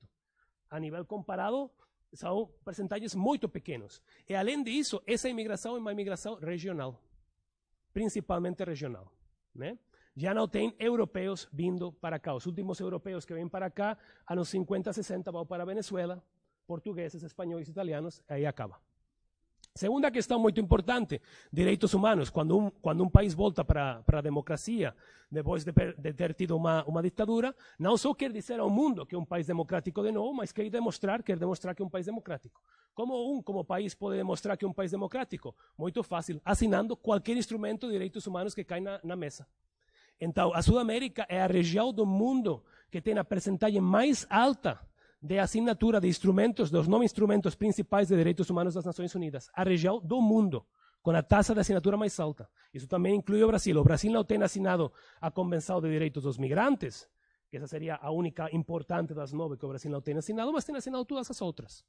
A nível comparado, são percentagens muito pequenos. E, além disso, essa imigração é uma imigração regional, principalmente regional. Né? Já não tem europeus vindo para cá. Os últimos europeus que vêm para cá, anos 50, 60, vão para a Venezuela, portugueses, espanhóis, italianos, aí acaba. Segunda questão muito importante, direitos humanos. Quando um país volta para a democracia, depois de ter tido uma ditadura, não só quer dizer ao mundo que é um país democrático de novo, mas quer demonstrar que é um país democrático. Como país pode demonstrar que é um país democrático? Muito fácil, assinando qualquer instrumento de direitos humanos que cai na mesa. Então, a Sudamérica é a região do mundo que tem a percentagem mais alta de assinatura de instrumentos, dos 9 instrumentos principais de direitos humanos das Nações Unidas, a região do mundo, com a taxa de assinatura mais alta. Isso também inclui o Brasil. O Brasil não tem assinado a Convenção de Direitos dos Migrantes, que essa seria a única importante das 9 que o Brasil não tem assinado, mas tem assinado todas as outras.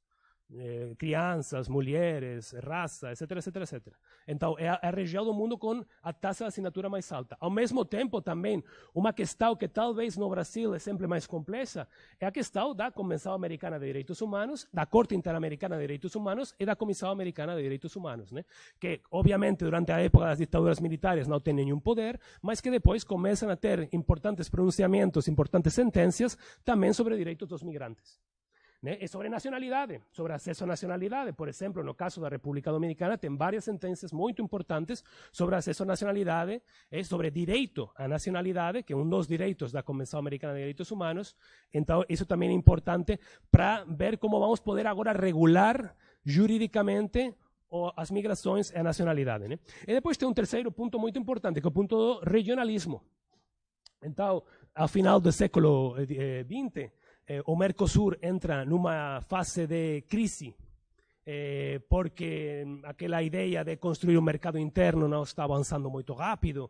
Crianças, mulheres, raça, etc., etc., etc. Então, é a região do mundo com a taxa de assinatura mais alta. Ao mesmo tempo, também, uma questão que talvez no Brasil é sempre mais complexa, é a questão da Convenção Americana de Direitos Humanos, da Corte Interamericana de Direitos Humanos e da Comissão Americana de Direitos Humanos, né? Que, obviamente, durante a época das ditaduras militares não tem nenhum poder, mas que depois começam a ter importantes pronunciamentos, importantes sentenças, também sobre direitos dos migrantes. Né? E sobre nacionalidade, sobre acesso à nacionalidade. Por exemplo, no caso da República Dominicana, tem várias sentenças muito importantes sobre acesso à nacionalidade, sobre direito à nacionalidade, que é um dos direitos da Convenção Americana de Direitos Humanos. Então, isso também é importante para ver como vamos poder agora regular juridicamente as migrações e a nacionalidade, né? E depois tem um terceiro ponto muito importante, que é o ponto do regionalismo. Então, ao final do século XX, o Mercosur entra numa fase de crise, porque aquela ideia de construir um mercado interno não está avançando muito rápido.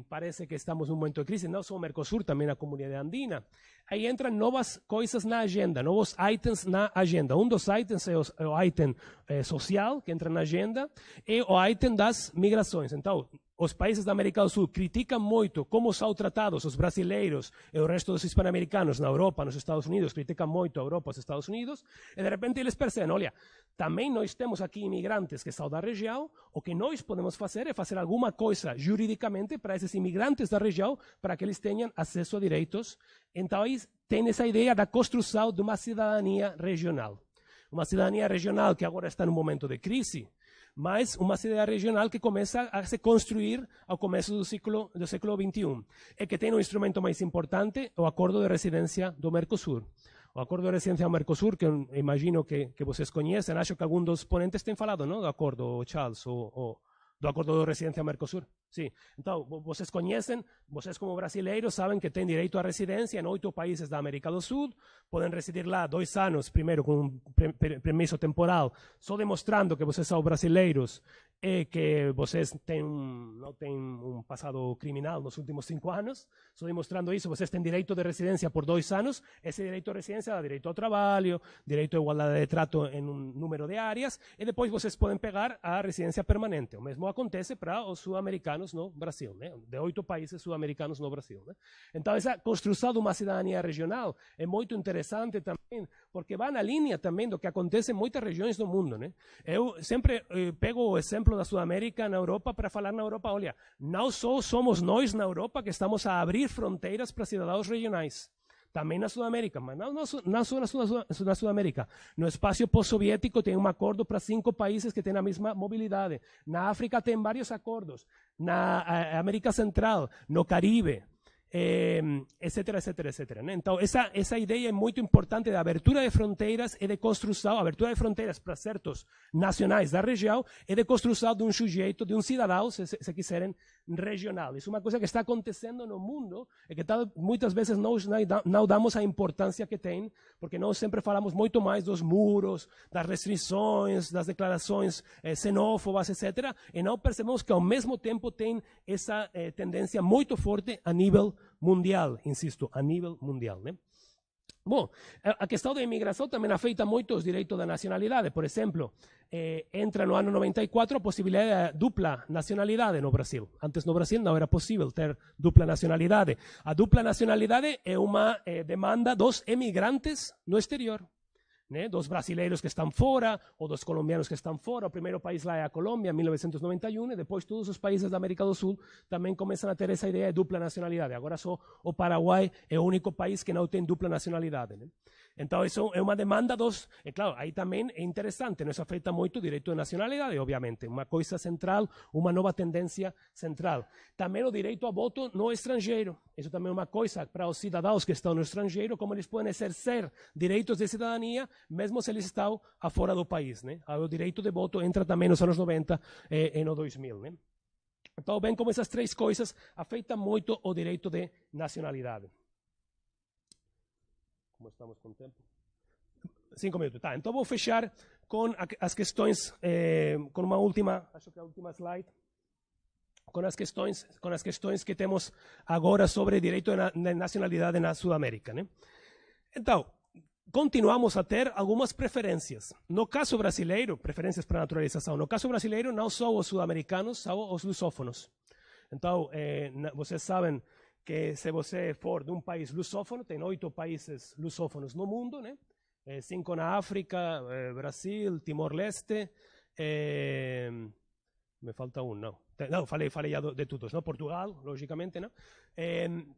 Parece que estamos num momento de crise, não só o Mercosur, também a comunidade andina. Aí entram novas coisas na agenda, novos itens na agenda. Um dos itens é o item social, que entra na agenda, e o item das migrações. Então, os países da América do Sul criticam muito como são tratados os brasileiros e o resto dos hispano-americanos na Europa, nos Estados Unidos, criticam muito a Europa e os Estados Unidos, e de repente eles percebem, olha, também nós temos aqui imigrantes que são da região, o que nós podemos fazer é fazer alguma coisa juridicamente para esses imigrantes da região, para que eles tenham acesso a direitos. Então aí tem essa ideia da construção de uma cidadania regional. Uma cidadania regional que agora está num momento de crise, mas uma cidade regional que começa a se construir ao começo do século XXI, e que tem um instrumento mais importante, o Acordo de Residência do Mercosur. O Acordo de Residência do Mercosur, que eu imagino que vocês conhecem, acho que algum dos ponentes tem falado, não, do acordo, Charles, do Acordo de Residência do Mercosur. Sim. Então, vocês conhecem, vocês como brasileiros sabem que têm direito à residência em 8 países da América do Sul, podem residir lá 2 anos, primeiro com um permisso temporal, só demonstrando que vocês são brasileiros e que vocês não têm um passado criminal nos últimos 5 anos, só demonstrando isso, vocês têm direito de residência por 2 anos, esse direito de residência dá direito ao trabalho, direito à igualdade de trato em um número de áreas, e depois vocês podem pegar a residência permanente. O mesmo acontece para os sul-americanos no Brasil, né? De 8 países sul-americanos no Brasil, né? Então, essa construção de uma cidadania regional é muito interessante também, porque vai na linha também do que acontece em muitas regiões do mundo, né? Eu sempre pego o exemplo da Sudamérica na Europa para falar na Europa, olha, não só somos nós na Europa que estamos a abrir fronteiras para cidadãos regionais, também na Sudamérica, mas não só na Sudamérica. No espaço pós-soviético tem um acordo para 5 países que têm a mesma mobilidade. Na África tem vários acordos. Na América Central, no Caribe, etc, etc, etc. Né? Então, essa ideia é muito importante da abertura de fronteiras e de construção, abertura de fronteiras para certos nacionais da região e de construção de um sujeito, de um cidadão, se quiserem, regional. Isso é uma coisa que está acontecendo no mundo e que muitas vezes nós não damos a importância que tem, porque nós sempre falamos muito mais dos muros, das restrições, das declarações xenófobas, etc. E não percebemos que ao mesmo tempo tem essa tendência muito forte a nível mundial, insisto, a nível mundial, né? Bom, a questão da imigração também afeta muito os direitos da nacionalidade. Por exemplo, entra no ano 94 a possibilidade de dupla nacionalidade no Brasil. Antes no Brasil não era possível ter dupla nacionalidade. A dupla nacionalidade é uma demanda dos emigrantes no exterior, né? Dos brasileiros que estão fora ou dos colombianos que estão fora. O primeiro país lá é a Colômbia, em 1991, e depois todos os países da América do Sul também começam a ter essa ideia de dupla nacionalidade. Agora só o Paraguai é o único país que não tem dupla nacionalidade, né? Então, isso é uma demanda dos... E claro, aí também é interessante, isso afeta muito o direito de nacionalidade, obviamente, uma coisa central, uma nova tendência central. Também o direito a voto no estrangeiro. Isso também é uma coisa para os cidadãos que estão no estrangeiro, como eles podem exercer direitos de cidadania, mesmo se eles estão fora do país, né? O direito de voto entra também nos anos 90 e no 2000, né? Então, bem como essas 3 coisas afetam muito o direito de nacionalidade. Como estamos com o tempo? 5 minutos. Tá, então vou fechar com as questões, com uma última, acho que a última slide, com as questões que temos agora sobre direito de nacionalidade na Sudamérica, né? Então, continuamos a ter algumas preferências. No caso brasileiro, preferências para naturalização. No caso brasileiro, não são os sul-americanos, são os lusófonos. Então, vocês sabem que se você for de um país lusófono, tem 8 países lusófonos no mundo, né? 5 na África, Brasil, Timor-Leste, me falta um, não. Não, falei já de todos, não? Portugal, logicamente, não?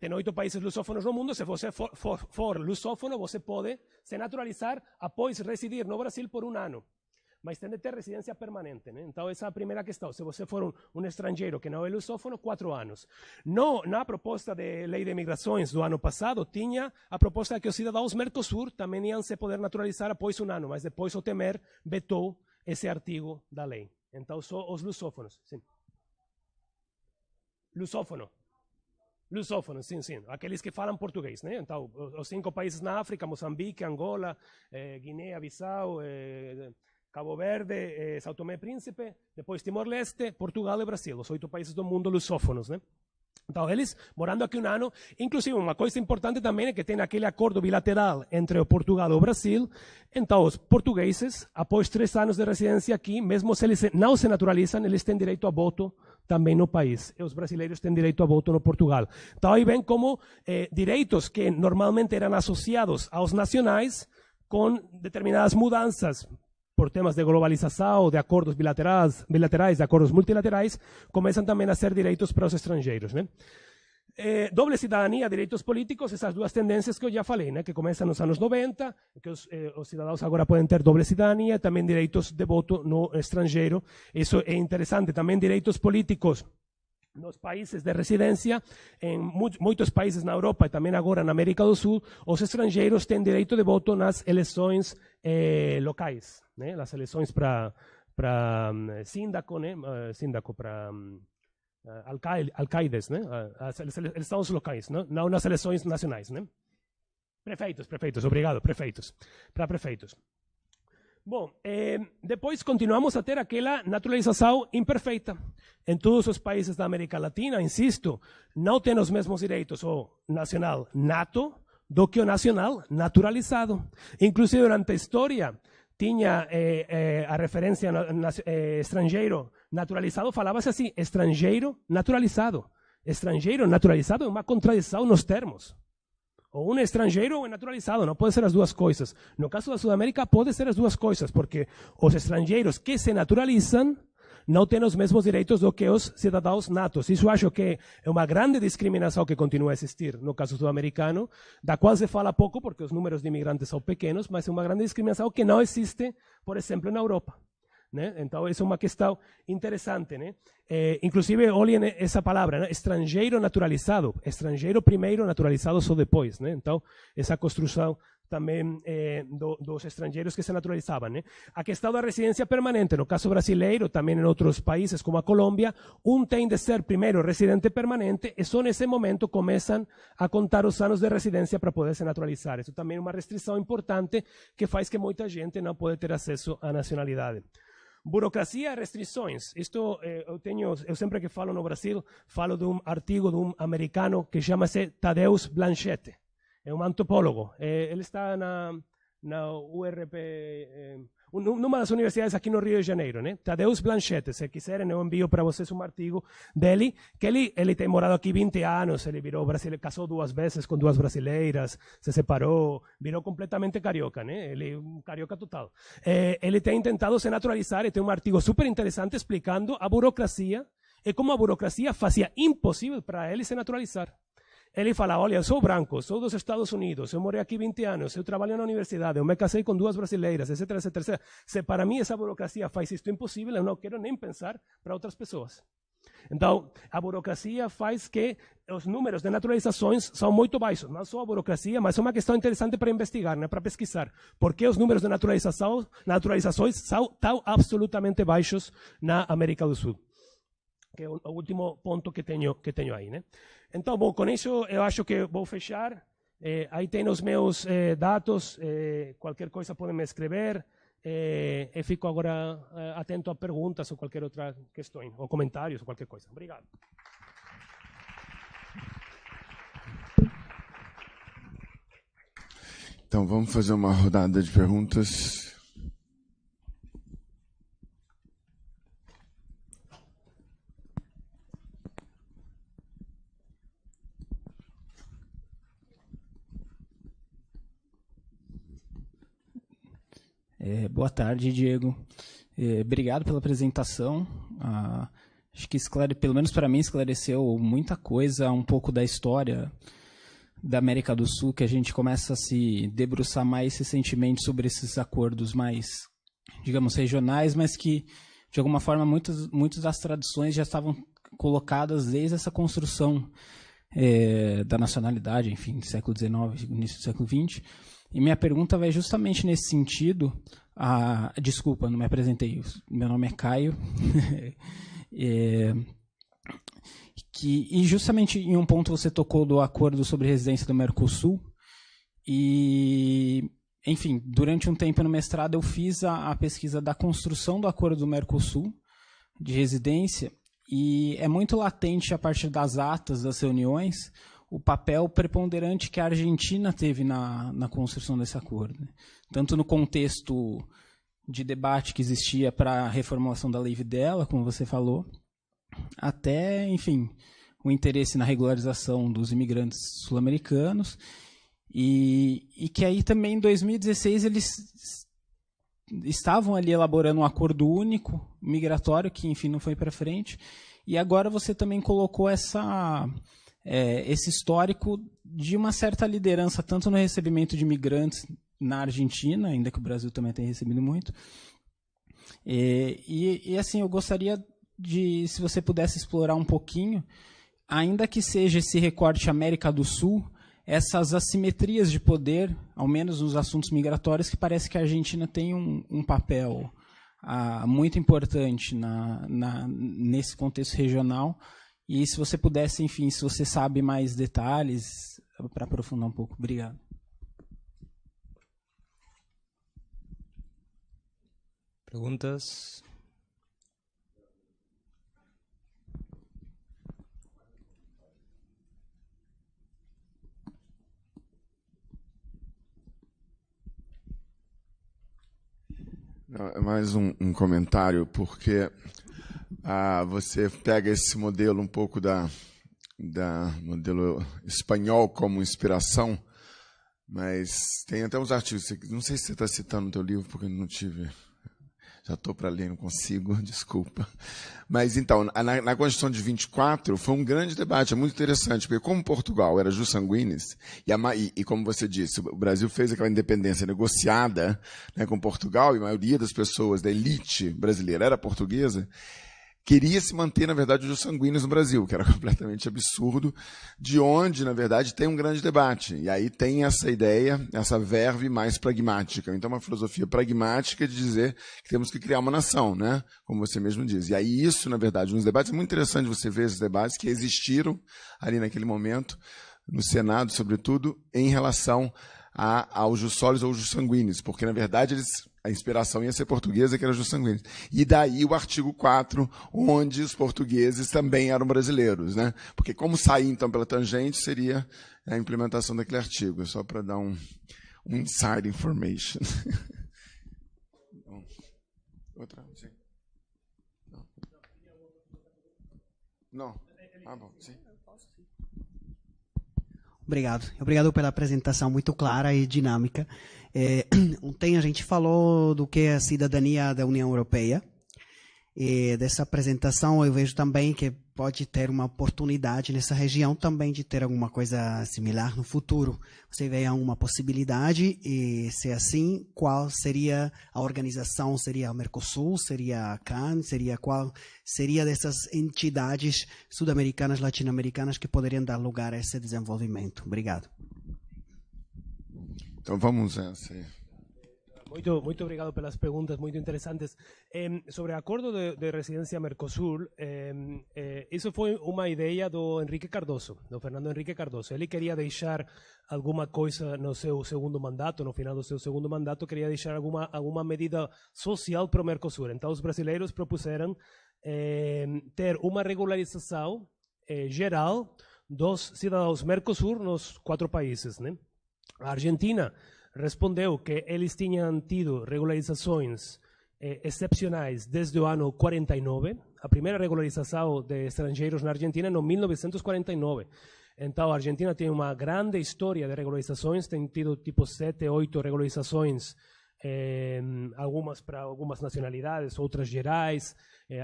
Tem 8 países lusófonos no mundo. Se você for lusófono, você pode se naturalizar após residir no Brasil por 1 ano. mas tem de ter residência permanente, né? Então, essa é a primeira questão. Se você for um estrangeiro que não é lusófono, 4 anos. Na proposta de lei de migrações do ano passado, tinha a proposta de que os cidadãos Mercosul também iam se poder naturalizar após 1 ano, mas depois o Temer vetou esse artigo da lei. Então, só os lusófonos. Sim. Lusófonos, sim, sim. Aqueles que falam português, né? Então, os 5 países na África, Moçambique, Angola, Guiné-Bissau, Cabo Verde, São Tomé e Príncipe, depois Timor-Leste, Portugal e Brasil, os 8 países do mundo lusófonos, né? Então, eles morando aqui 1 ano, inclusive uma coisa importante também é que tem aquele acordo bilateral entre o Portugal e o Brasil. Então, os portugueses, após 3 anos de residência aqui, mesmo se eles não se naturalizam, eles têm direito a voto também no país. E os brasileiros têm direito a voto no Portugal. Então, aí vem como direitos que normalmente eram associados aos nacionais com determinadas mudanças por temas de globalização, de acordos bilaterais, de acordos multilaterais, começam também a ser direitos para os estrangeiros, né? Doble cidadania, direitos políticos, essas 2 tendências que eu já falei, né? Que começam nos anos 90, que os cidadãos agora podem ter doble cidadania, também direitos de voto no estrangeiro. Isso é interessante. Também direitos políticos nos países de residência, em muitos países na Europa e também agora na América do Sul, os estrangeiros têm direito de voto nas eleições locais, né? As eleições para síndaco, né? Síndaco para alcaides, né? As eleições locais, né? Não nas eleições nacionais, né? Prefeitos, obrigado, para prefeitos. Bom, depois continuamos a ter aquela naturalização imperfeita. Em todos os países da América Latina, insisto, não tem os mesmos direitos o nacional nato do que o nacional naturalizado. Inclusive, durante a história, tinha a referência estrangeiro naturalizado, falava-se assim, estrangeiro naturalizado. Estrangeiro naturalizado é uma contradição nos termos. Ou um estrangeiro ou é naturalizado, não pode ser as 2 coisas. No caso da Sudamérica, pode ser as 2 coisas, porque os estrangeiros que se naturalizam não têm os mesmos direitos do que os cidadãos natos. Isso acho que é uma grande discriminação que continua a existir no caso sul-americano, da qual se fala pouco porque os números de imigrantes são pequenos, mas é uma grande discriminação que não existe, por exemplo, na Europa, né? Então, isso é uma questão interessante, né? Inclusive, olhem essa palavra, né? Estrangeiro naturalizado. Estrangeiro primeiro, naturalizado só depois, né? Então, essa construção também dos estrangeiros que se naturalizavam, né? A questão da residência permanente, no caso brasileiro, também em outros países como a Colômbia, tem de ser primeiro residente permanente e só nesse momento começam a contar os anos de residência para poder se naturalizar. Isso também é uma restrição importante que faz que muita gente não pode ter acesso à nacionalidade. Burocracia e restrições. Isto eu sempre que falo no Brasil, falo de um artigo de um americano que chama-se Tadeusz Blanchette. É um antropólogo. Ele está na URP, numa das universidades aqui no Rio de Janeiro, né? Tadeusz Blanchette, se quiserem eu envio para vocês um artigo dele, que ele tem morado aqui 20 anos, ele virou brasileiro, casou 2 vezes com 2 brasileiras, se separou, virou completamente carioca, né? Ele é um carioca total. Ele tem tentado se naturalizar e tem um artigo super interessante explicando a burocracia e como a burocracia fazia impossível para ele se naturalizar. Ele fala, olha, eu sou branco, sou dos Estados Unidos, eu morei aqui 20 anos, eu trabalho na universidade, eu me casei com 2 brasileiras, etc, etc, etc. Se para mim essa burocracia faz isto impossível, eu não quero nem pensar para outras pessoas. Então, a burocracia faz que os números de naturalizações são muito baixos. Não só a burocracia, mas é uma questão interessante para investigar, né, para pesquisar. Por que os números de naturalizações são tão absolutamente baixos na América do Sul? Que é o último ponto que tenho aí, né? Então, bom, com isso eu acho que vou fechar. Aí tem os meus dados, qualquer coisa podem me escrever. E fico agora atento a perguntas ou qualquer outra questão, ou comentários, ou qualquer coisa. Obrigado. Então, vamos fazer uma rodada de perguntas. Boa tarde, Diego. Obrigado pela apresentação. Acho que, pelo menos para mim, esclareceu muita coisa, um pouco da história da América do Sul, que a gente começa a se debruçar mais recentemente sobre esses acordos mais digamos, regionais, mas que, de alguma forma, muitas das tradições já estavam colocadas desde essa construção da nacionalidade, enfim, do século XIX, início do século XX. E minha pergunta vai justamente nesse sentido. Desculpa, não me apresentei. Meu nome é Caio. E justamente em um ponto você tocou do acordo sobre residência do Mercosul. E, enfim, durante um tempo no mestrado eu fiz a pesquisa da construção do acordo do Mercosul de residência, e é muito latente a partir das atas das reuniões o papel preponderante que a Argentina teve na construção desse acordo, né? Tanto no contexto de debate que existia para a reformulação da lei Videla, como você falou, até, enfim, o interesse na regularização dos imigrantes sul-americanos, e que aí também em 2016 eles estavam ali elaborando um acordo único migratório que, enfim, não foi para frente. E agora você também colocou esse histórico de uma certa liderança, tanto no recebimento de imigrantes na Argentina, ainda que o Brasil também tenha recebido muito. E assim, eu gostaria de, se você pudesse explorar um pouquinho, ainda que seja esse recorte América do Sul, essas assimetrias de poder, ao menos nos assuntos migratórios, que parece que a Argentina tem um papel muito importante nesse contexto regional. E se você pudesse, enfim, se você sabe mais detalhes, para aprofundar um pouco. Obrigado. Perguntas? Não, é mais um comentário, porque você pega esse modelo um pouco da modelo espanhol como inspiração, mas tem até uns artigos, não sei se você está citando no teu livro, porque eu não tive, já estou para ler, não consigo, desculpa. Mas então, na Constituição de 24 foi um grande debate, é muito interessante, porque como Portugal era jus sanguinis, e como você disse, o Brasil fez aquela independência negociada, né, com Portugal, e a maioria das pessoas da elite brasileira era portuguesa, queria se manter, na verdade, os jus sanguinis no Brasil, que era completamente absurdo, de onde, na verdade, tem um grande debate. E aí tem essa ideia, essa verve mais pragmática. Então, uma filosofia pragmática de dizer que temos que criar uma nação, né? Como você mesmo diz. E aí isso, na verdade, nos debates, é muito interessante você ver esses debates que existiram ali naquele momento, no Senado, sobretudo, em relação aos jus solis ou jus sanguinis, porque, na verdade, a inspiração ia ser portuguesa, que era jus sanguinis. E daí o artigo 4, onde os portugueses também eram brasileiros, né? Porque como sair, então, pela tangente, seria a implementação daquele artigo, só para dar um inside information. Outra? Sim. Não. Bom, sim. Obrigado pela apresentação muito clara e dinâmica. Ontem a gente falou do que é a cidadania da União Europeia. Dessa apresentação eu vejo também que pode ter uma oportunidade nessa região também de ter alguma coisa similar no futuro. Você vê alguma possibilidade? E se é assim, qual seria a organização? Seria o Mercosul? Seria a CAN? Qual seria dessas entidades sul-americanas, latino-americanas que poderiam dar lugar a esse desenvolvimento? Obrigado. Então vamos a essa aí. Muito obrigado pelas perguntas, muito interessantes. Sobre o acordo de residência Mercosul, isso foi uma ideia do Henrique Cardoso, do Fernando Henrique Cardoso. Ele queria deixar alguma coisa no seu segundo mandato, no final do seu segundo mandato, queria deixar alguma medida social para o Mercosul. Então, os brasileiros propuseram ter uma regularização geral dos cidadãos Mercosul nos 4 países, né? A Argentina respondeu que eles tinham tido regularizações excepcionais desde o ano 49. A primeira regularização de estrangeiros na Argentina é no 1949. Então, a Argentina tem uma grande história de regularizações, tem tido tipo 7, 8 regularizações, algumas para algumas nacionalidades, outras gerais.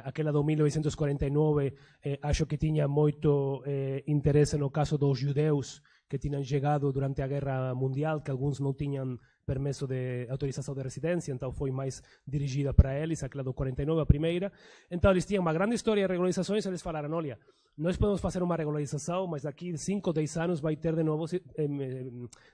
Aquela de 1949, acho que tinha muito interesse no caso dos judeus que tinham chegado durante a Guerra Mundial, que alguns não tinham permesso de autorização de residência, então foi mais dirigida para eles, aquela do 49, a primeira. Então eles tinham uma grande história de regularizações, eles falaram, olha, nós podemos fazer uma regularização, mas daqui 5 ou 10 anos vai ter de novo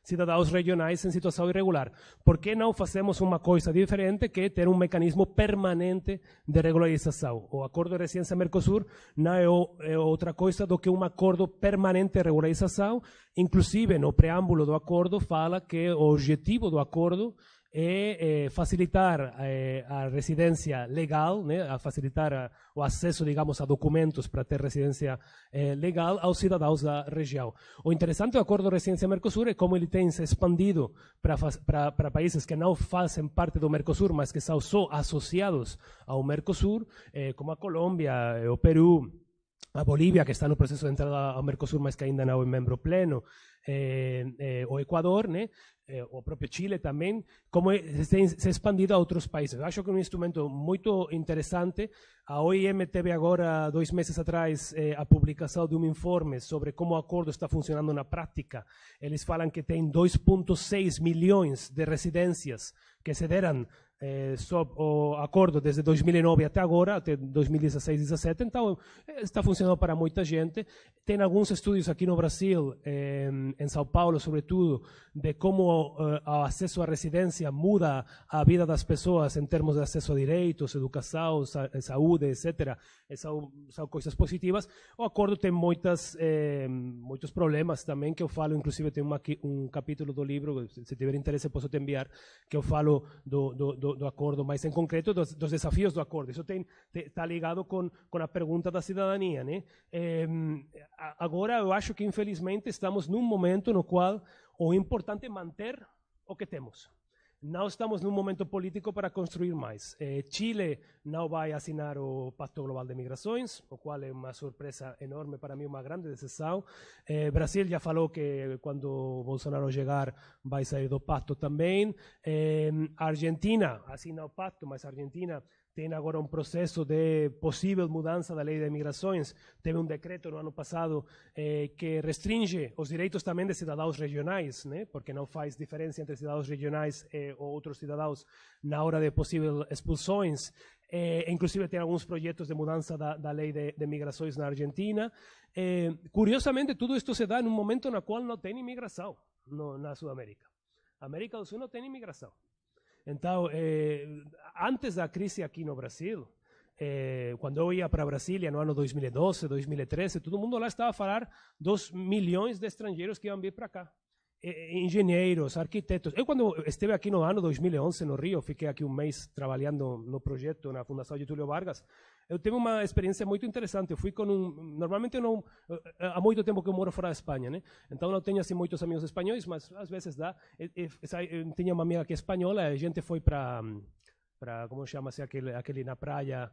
cidadãos regionais em situação irregular. Por que não fazemos uma coisa diferente, que é ter um mecanismo permanente de regularização? O acordo de residência Mercosul não é outra coisa do que um acordo permanente de regularização. Inclusive, no preâmbulo do acordo, fala que o objetivo do acordo é facilitar a residência legal, né, a facilitar o acesso, digamos, a documentos para ter residência legal aos cidadãos da região. O interessante do acordo de residência Mercosul é como ele tem se expandido para países que não fazem parte do Mercosul, mas que são só associados ao Mercosul, como a Colômbia, o Peru, a Bolívia, que está no processo de entrada ao Mercosul, mas que ainda não é membro pleno, o Equador, né? O próprio Chile também, como se expandido a outros países. Eu acho que é um instrumento muito interessante. A OIM teve agora, 2 meses atrás, a publicação de um informe sobre como o acordo está funcionando na prática. Eles falam que tem 2,6 milhões de residências que se deram sob o acordo desde 2009 até agora, até 2016, 2017, então está funcionando para muita gente. Tem alguns estudos aqui no Brasil, em São Paulo, sobretudo, de como o acesso à residência muda a vida das pessoas em termos de acesso a direitos, educação, saúde, etc. São coisas positivas. O acordo tem muitos problemas também, que eu falo, inclusive tem um capítulo do livro, se tiver interesse posso te enviar, que eu falo do acordo, mas em concreto dos desafios do acordo. Isso está ligado com a pergunta da cidadania, né? Agora, eu acho que, infelizmente, estamos num momento no qual o importante é manter o que temos. Não estamos num momento político para construir mais. Chile não vai assinar o Pacto Global de Migrações, o qual é uma surpresa enorme para mim, uma grande decisão. Brasil já falou que quando Bolsonaro chegar vai sair do pacto também. A Argentina assina o pacto, mas a Argentina tem agora um processo de possível mudança da lei de migrações. Teve um decreto no ano passado que restringe os direitos também de cidadãos regionais, né? Porque não faz diferença entre cidadãos regionais ou outros cidadãos na hora de possíveis expulsões. Inclusive tem alguns projetos de mudança da lei de migrações na Argentina. Curiosamente, tudo isto se dá num momento no qual não tem imigração na Sudamérica. A América do Sul não tem imigração. Então, antes da crise aqui no Brasil, quando eu ia para Brasília no ano 2012, 2013, todo mundo lá estava a falar dos milhões de estrangeiros que iam vir para cá. Engenheiros, arquitetos. Eu, quando estive aqui no ano 2011, no Rio, fiquei aqui um mês trabalhando no projeto na Fundação Getúlio Vargas, eu tive uma experiência muito interessante. Eu fui com normalmente eu não, há muito tempo que eu moro fora da Espanha, né? Então não tenho assim muitos amigos espanhóis, mas às vezes dá. Eu tinha uma amiga que é espanhola, a gente foi para como chama-se aquele na praia,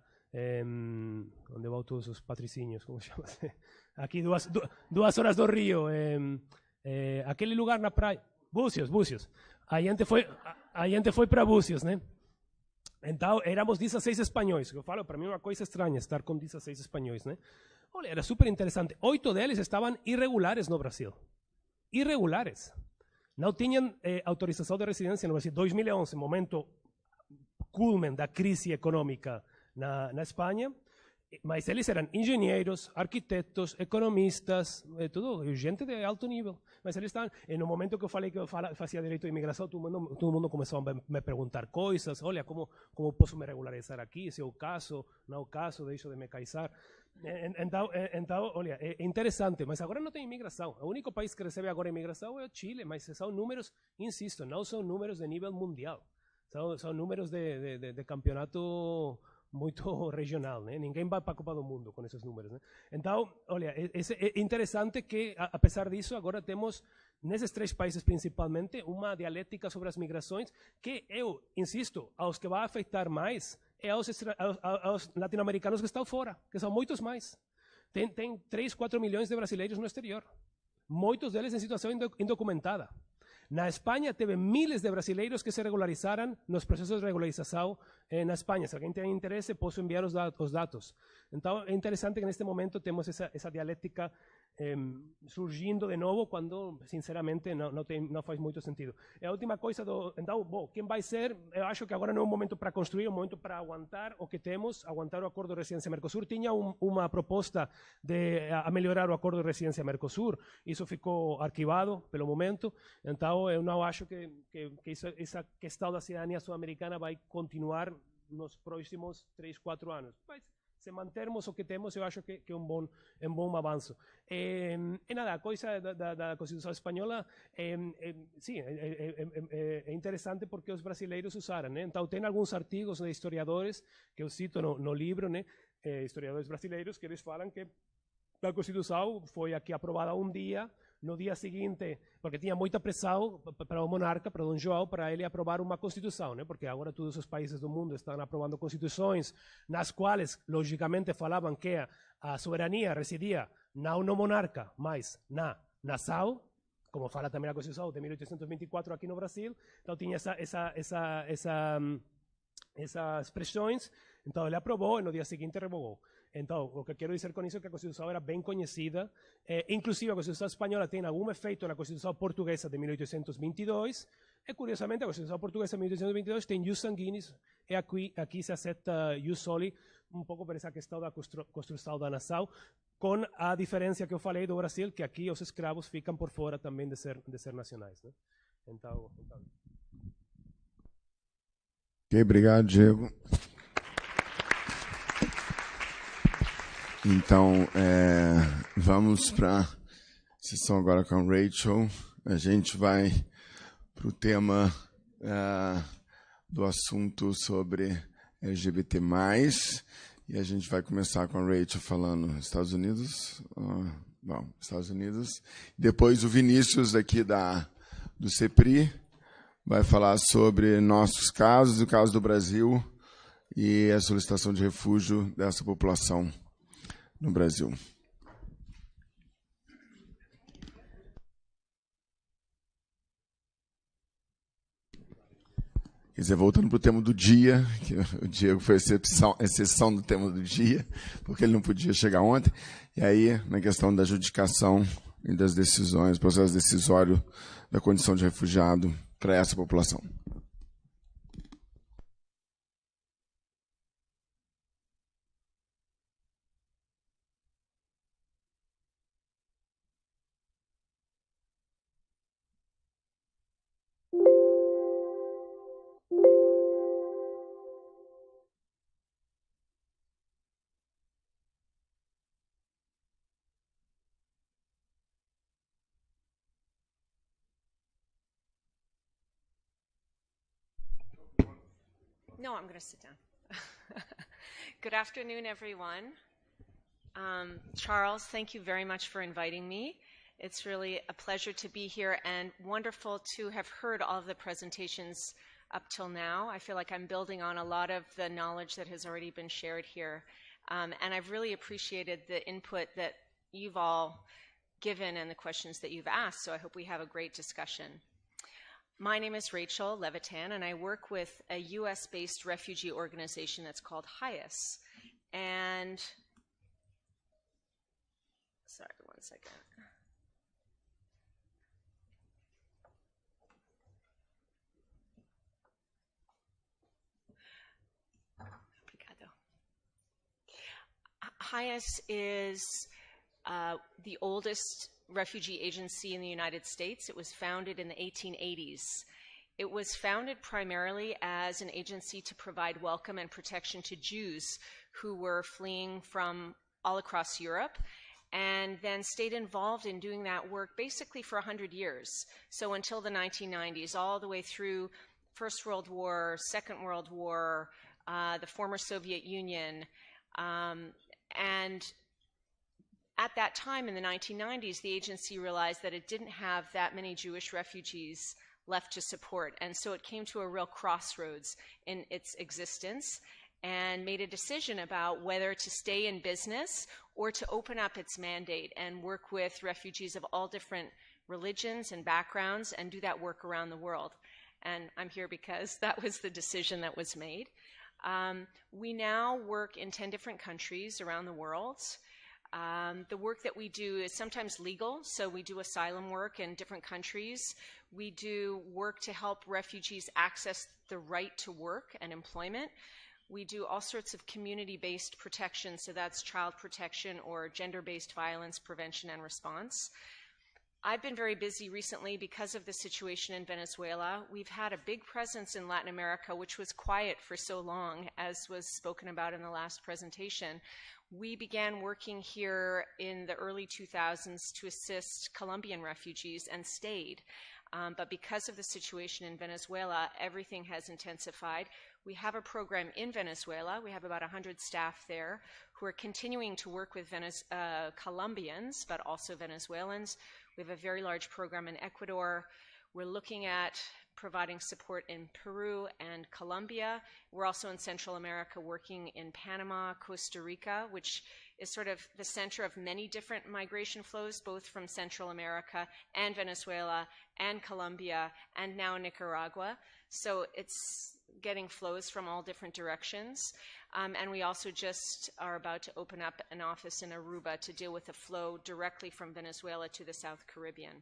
onde vão todos os patricinhos, como chama-se? Aqui 2 horas do Rio, aquele lugar na praia, Búzios. A gente foi para Búzios, né? Então, éramos 16 espanhóis. Eu falo, para mim é uma coisa estranha estar com 16 espanhóis, né? Olha, era super interessante. 8 deles estavam irregulares no Brasil. Irregulares. Não tinham autorização de residência no Brasil. 2011, momento culmen da crise econômica na Espanha. Mas eles eram engenheiros, arquitetos, economistas, tudo, gente de alto nível. Mas eles estavam, no momento que eu falei que eu fazia direito de imigração, todo mundo começou a me perguntar coisas. Olha, como posso me regularizar aqui? Se é o caso, não é o caso, deixo de me casar. Então, olha, é interessante, mas agora não tem imigração. O único país que recebe agora imigração é o Chile, mas são números, insisto, não são números de nível mundial. São números de campeonato muito regional, né? Ninguém vai para a Copa do Mundo com esses números, né? Então, olha, é interessante que, apesar disso, agora temos, nesses 3 países principalmente, uma dialética sobre as migrações que eu insisto, aos que vai afetar mais é aos latino-americanos que estão fora, que são muitos mais. Tem 3, 4 milhões de brasileiros no exterior, muitos deles em situação indocumentada. Na Espanha teve miles de brasileiros que se regularizaram nos processos de regularização na Espanha. Se alguém tem interesse, posso enviar os dados. Então, é interessante que neste momento temos essa dialética surgindo de novo quando, sinceramente, não faz muito sentido. E a última coisa, então, bom, quem vai ser, eu acho que agora não é um momento para construir, é um momento para aguentar o que temos, aguentar o acordo de residência Mercosul. Tinha uma proposta de melhorar o acordo de residência Mercosul, isso ficou arquivado pelo momento, então eu não acho que essa questão da cidadania sul-americana vai continuar nos próximos 3, 4 anos. Mas, se mantermos o que temos, eu acho que é um bom avanço. E nada, a coisa da Constituição Espanhola, sim, é interessante porque os brasileiros usaram, né? Então, tem alguns artigos de historiadores, que eu cito no livro, né? Historiadores brasileiros, que eles falam que a Constituição foi aqui aprovada um dia, no dia seguinte, porque tinha muita pressão para o monarca, para Dom João, para ele aprovar uma Constituição, né? Porque agora todos os países do mundo estão aprovando constituições, nas quais, logicamente, falavam que a soberania residia não no monarca, mas na nação, como fala também a Constituição de 1824 aqui no Brasil. Então tinha essas expressões, então ele aprovou e no dia seguinte revogou. Então, o que quero dizer com isso é que a Constituição era bem conhecida, inclusive a Constituição Espanhola tem algum efeito na Constituição Portuguesa de 1822, e curiosamente a Constituição Portuguesa de 1822 tem jus sanguinis, e aqui se aceita jus soli, um pouco por essa questão da construção da nação, com a diferença que eu falei do Brasil, que aqui os escravos ficam por fora também de ser nacionais, né? Então... Ok, obrigado, Diego. Então, vamos para a sessão agora com a Rachel. A gente vai para o tema do assunto sobre LGBT+, e a gente vai começar com a Rachel falando Estados Unidos. Bom, Estados Unidos. Depois o Vinícius aqui do CEPRI vai falar sobre nossos casos, o caso do Brasil e a solicitação de refúgio dessa população no Brasil. Quer dizer, voltando para o tema do dia, que o Diego foi exceção do tema do dia, porque ele não podia chegar ontem, e aí na questão da adjudicação e das decisões, processo decisório da condição de refugiado para essa população. No, I'm going to sit down. Good afternoon, everyone. Charles, thank you very much for inviting me. It's really a pleasure to be here and wonderful to have heard all of the presentations up till now. I feel like I'm building on a lot of the knowledge that has already been shared here. And I've really appreciated the input that you've all given and the questions that you've asked, so I hope we have a great discussion. My name is Rachel Levitan, and I work with a US-based refugee organization that's called HIAS. And, sorry, one second. HIAS is the oldest refugee agency in the United States. It was founded in the 1880s. It was founded primarily as an agency to provide welcome and protection to Jews who were fleeing from all across Europe, and then stayed involved in doing that work basically for 100 years. So until the 1990s, all the way through First World War, Second World War, the former Soviet Union, and at that time in the 1990s, the agency realized that it didn't have that many Jewish refugees left to support. And so it came to a real crossroads in its existence and made a decision about whether to stay in business or to open up its mandate and work with refugees of all different religions and backgrounds and do that work around the world. And I'm here because that was the decision that was made. We now work in 10 different countries around the world. The work that we do is sometimes legal, so we do asylum work in different countries. We do work to help refugees access the right to work and employment. We do all sorts of community-based protection, so that's child protection or gender-based violence prevention and response. I've been very busy recently because of the situation in Venezuela. We've had a big presence in Latin America, which was quiet for so long, as was spoken about in the last presentation. We began working here in the early 2000s to assist Colombian refugees and stayed. But because of the situation in Venezuela, everything has intensified. We have a program in Venezuela. We have about 100 staff there who are continuing to work with Colombians, but also Venezuelans. We have a very large program in Ecuador. We're looking at providing support in Peru and Colombia. We're also in Central America working in Panama, Costa Rica, which is sort of the center of many different migration flows, both from Central America and Venezuela and Colombia and now Nicaragua. So it's getting flows from all different directions. And we also just are about to open up an office in Aruba to deal with the flow directly from Venezuela to the South Caribbean.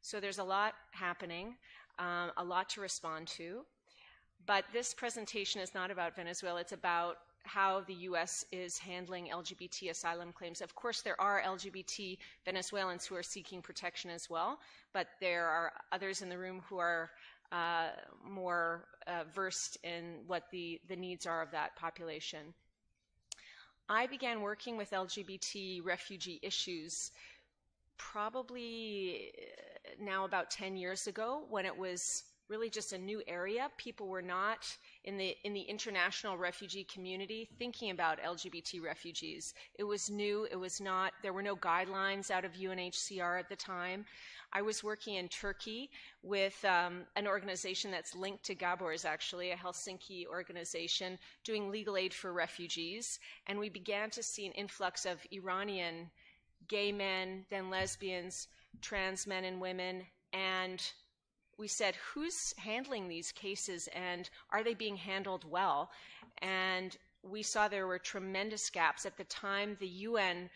So there's a lot happening, a lot to respond to. But this presentation is not about Venezuela. It's about how the U.S. is handling LGBT asylum claims. Of course, there are LGBT Venezuelans who are seeking protection as well, but there are others in the room who are more versed in what the needs are of that population. I began working with LGBT refugee issues probably now about 10 years ago, when it was really just a new area. People were not in the international refugee community thinking about LGBT refugees. It was new. It was not, there were no guidelines out of UNHCR at the time. I was working in Turkey with an organization that's linked to Gabor's, actually, a Helsinki organization, doing legal aid for refugees. And we began to see an influx of Iranian gay men, then lesbians, trans men and women, and we said, who's handling these cases and are they being handled well? And we saw there were tremendous gaps. At the time, the UN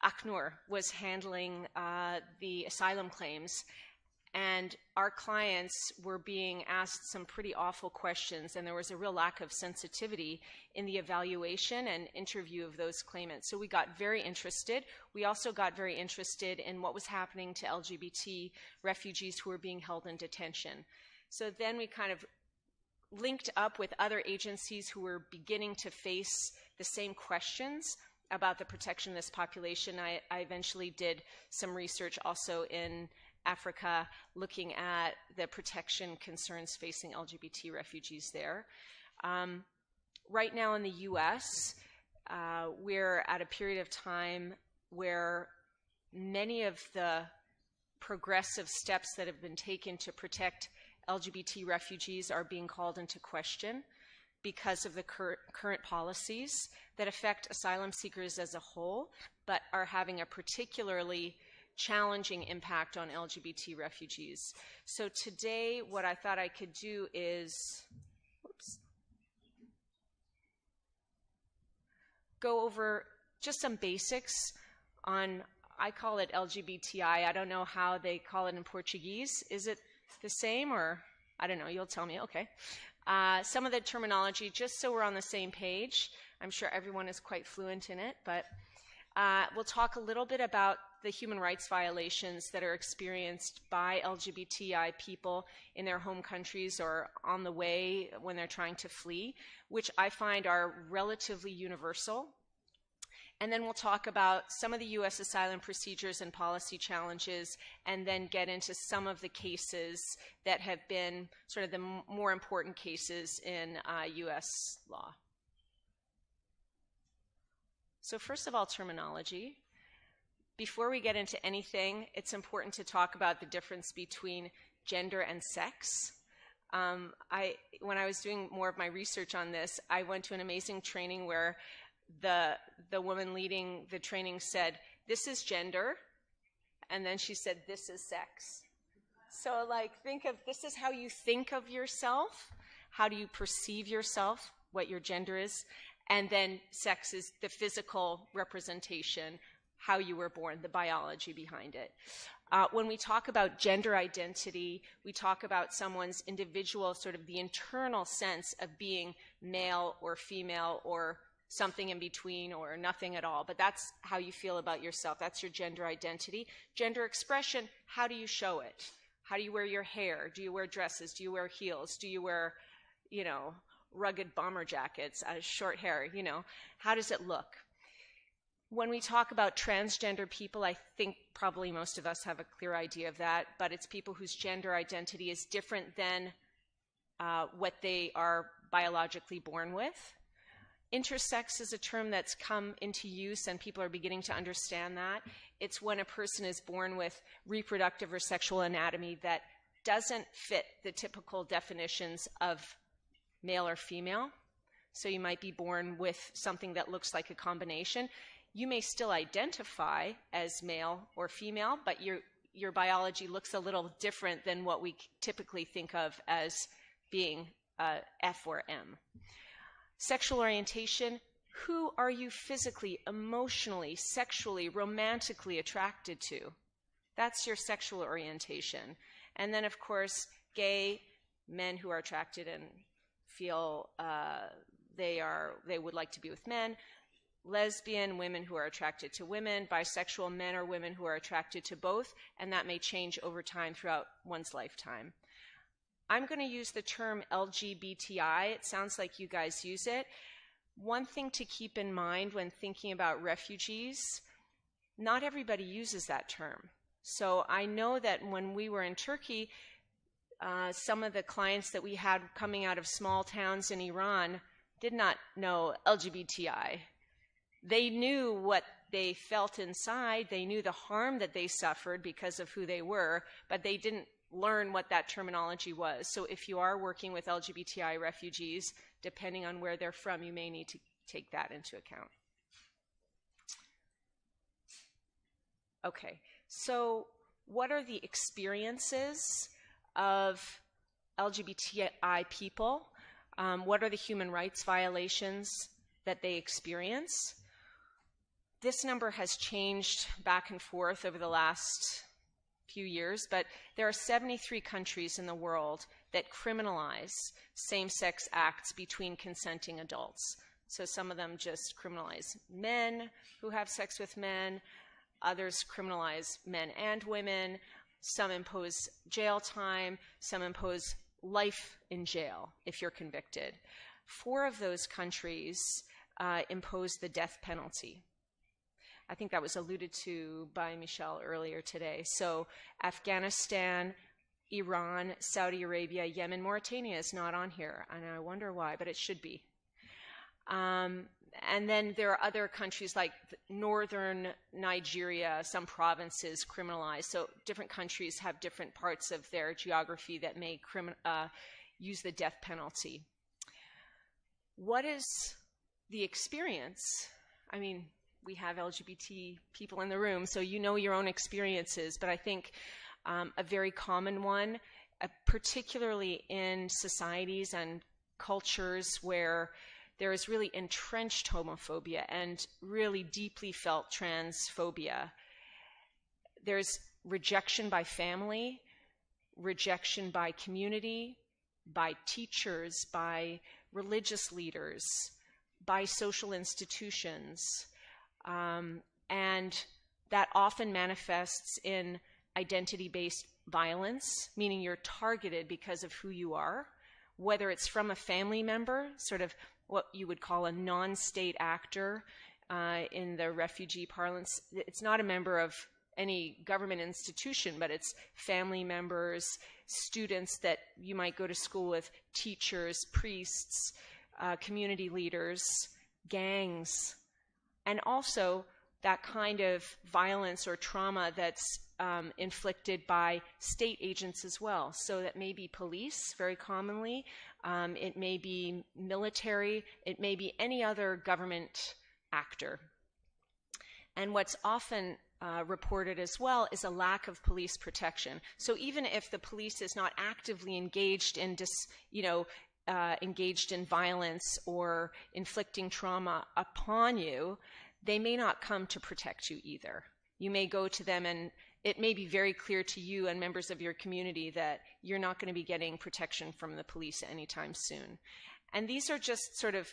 ACNUR was handling the asylum claims, and our clients were being asked some pretty awful questions, and there was a real lack of sensitivity in the evaluation and interview of those claimants. So we got very interested. We also got very interested in what was happening to LGBT refugees who were being held in detention. So then we kind of linked up with other agencies who were beginning to face the same questions about the protection of this population. I eventually did some research also in Africa, looking at the protection concerns facing LGBT refugees there. Right now in the US, we're at a period of time where many of the progressive steps that have been taken to protect LGBT refugees are being called into question because of the current policies that affect asylum seekers as a whole, but are having a particularly challenging impact on LGBT refugees. So today, what I thought I could do is go over just some basics on, I call it LGBTI. I don't know how they call it in Portuguese. Is it the same, or I don't know, you'll tell me, okay. Some of the terminology, just so we're on the same page. I'm sure everyone is quite fluent in it, but we'll talk a little bit about the human rights violations that are experienced by LGBTI people in their home countries or on the way when they're trying to flee, which I find are relatively universal. And then we'll talk about some of the U.S. asylum procedures and policy challenges, and then get into some of the cases that have been sort of the more important cases in U.S. law. So first of all, terminology. Before we get into anything, it's important to talk about the difference between gender and sex. When I was doing more of my research on this, I went to an amazing training where the woman leading the training said, "This is gender," and then she said, "This is sex." So like, think of, this is how you think of yourself, how do you perceive yourself, what your gender is, and then sex is the physical representation, how you were born, the biology behind it. When we talk about gender identity, we talk about someone's individual, sort of the internal sense of being male or female or something in between or nothing at all. But that's how you feel about yourself. That's your gender identity. Gender expression, how do you show it? How do you wear your hair? Do you wear dresses? Do you wear heels? Do you wear, rugged bomber jackets, short hair? How does it look? When we talk about transgender people, I think probably most of us have a clear idea of that, but it's people whose gender identity is different than what they are biologically born with. Intersex is a term that's come into use, and people are beginning to understand that. It's when a person is born with reproductive or sexual anatomy that doesn't fit the typical definitions of male or female. So you might be born with something that looks like a combination. You may still identify as male or female, but your biology looks a little different than what we typically think of as being F or M. Sexual orientation, who are you physically, emotionally, sexually, romantically attracted to? That's your sexual orientation. And then, of course, gay, men who are attracted and feel they would like to be with men. Lesbian, women who are attracted to women. Bisexual, men or women who are attracted to both. And that may change over time throughout one's lifetime. I'm going to use the term LGBTI. It sounds like you guys use it. One thing to keep in mind when thinking about refugees, not everybody uses that term. So I know that when we were in Turkey, some of the clients that we had coming out of small towns in Iran did not know LGBTI. They knew what they felt inside. They knew the harm that they suffered because of who they were, but they didn't learn what that terminology was. So if you are working with LGBTI refugees, depending on where they're from, you may need to take that into account. Okay, so what are the experiences of LGBTI people? What are the human rights violations that they experience? This number has changed back and forth over the last few years, but there are 73 countries in the world that criminalize same-sex acts between consenting adults. So some of them just criminalize men who have sex with men, others criminalize men and women, some impose jail time, some impose life in jail if you're convicted. 4 of those countries impose the death penalty. I think that was alluded to by Michelle earlier today. So Afghanistan, Iran, Saudi Arabia, Yemen, Mauritania is not on here, and I wonder why, but it should be. And then there are other countries like northern Nigeria, some provinces criminalize. So different countries have different parts of their geography that may use the death penalty. What is the experience? I mean, we have LGBT people in the room, so you know your own experiences, but I think a very common one, particularly in societies and cultures where there is really entrenched homophobia and really deeply felt transphobia. There's rejection by family, rejection by community, by teachers, by religious leaders, by social institutions. And that often manifests in identity-based violence, meaning you're targeted because of who you are, whether it's from a family member, sort of what you would call a non-state actor in the refugee parlance. It's not a member of any government institution, but it's family members, students that you might go to school with, teachers, priests, community leaders, gangs, and also that kind of violence or trauma that's inflicted by state agents as well. So that may be police, very commonly. It may be military. It may be any other government actor. And what's often reported as well is a lack of police protection. So even if the police is not actively engaged in engaged in violence or inflicting trauma upon you, they may not come to protect you either. You may go to them and it may be very clear to you and members of your community that you're not going to be getting protection from the police anytime soon. And these are just sort of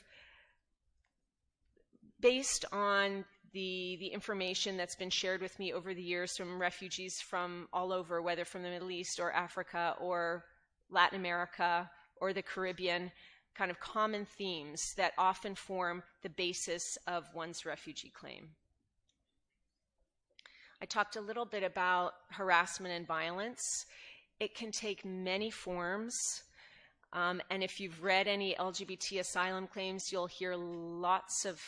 based on the information that's been shared with me over the years from refugees from all over, whether from the Middle East or Africa or Latin America or the Caribbean, kind of common themes that often form the basis of one's refugee claim. I talked a little bit about harassment and violence. It can take many forms. And if you've read any LGBT asylum claims, you'll hear lots of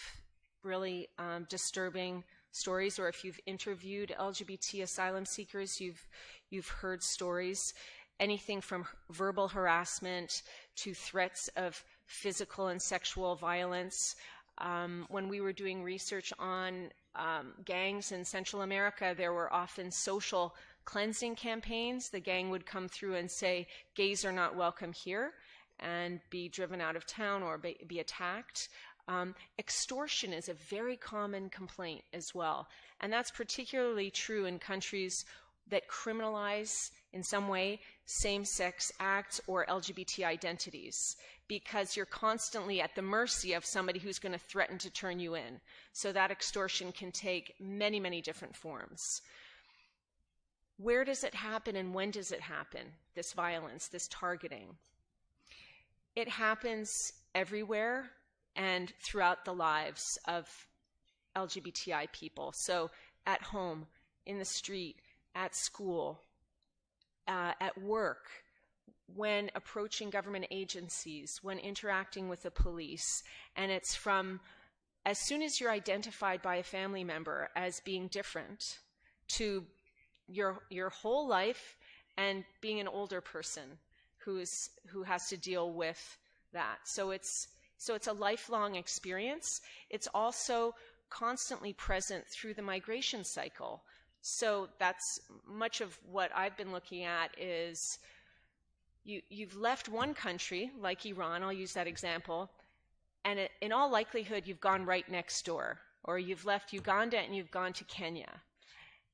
really disturbing stories, or if you've interviewed LGBT asylum seekers, you've heard stories. Anything from verbal harassment to threats of physical and sexual violence. When we were doing research on gangs in Central America, there were often social cleansing campaigns. The gang would come through and say, gays are not welcome here, and be driven out of town or be attacked. Extortion is a very common complaint as well. And that's particularly true in countries that criminalize, in some way, same-sex acts or LGBT identities, because you're constantly at the mercy of somebody who's going to threaten to turn you in. So that extortion can take many, many different forms. Where does it happen and when does it happen, this violence, this targeting? It happens everywhere and throughout the lives of LGBTI people. So at home, in the street, at school, at work, when approaching government agencies, when interacting with the police. And it's from as soon as you're identified by a family member as being different to your whole life and being an older person who has to deal with that. So it's a lifelong experience. It's also constantly present through the migration cycle. So that's much of what I've been looking at is you've left one country, like Iran, I'll use that example, and in all likelihood you've gone right next door, or you've left Uganda and you've gone to Kenya.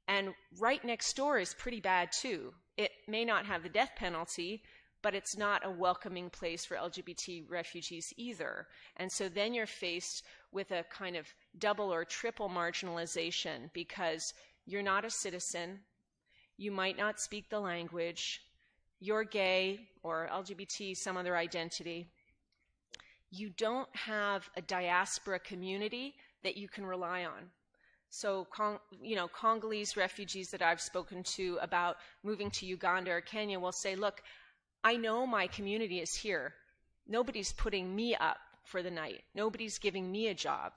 And right next door is pretty bad too. It may not have the death penalty, but it's not a welcoming place for LGBT refugees either. And so then you're faced with a kind of double or triple marginalization because you're not a citizen, you might not speak the language, you're gay or LGBT, some other identity. You don't have a diaspora community that you can rely on. So, Congolese refugees that I've spoken to about moving to Uganda or Kenya will say, look, I know my community is here. Nobody's putting me up for the night. Nobody's giving me a job.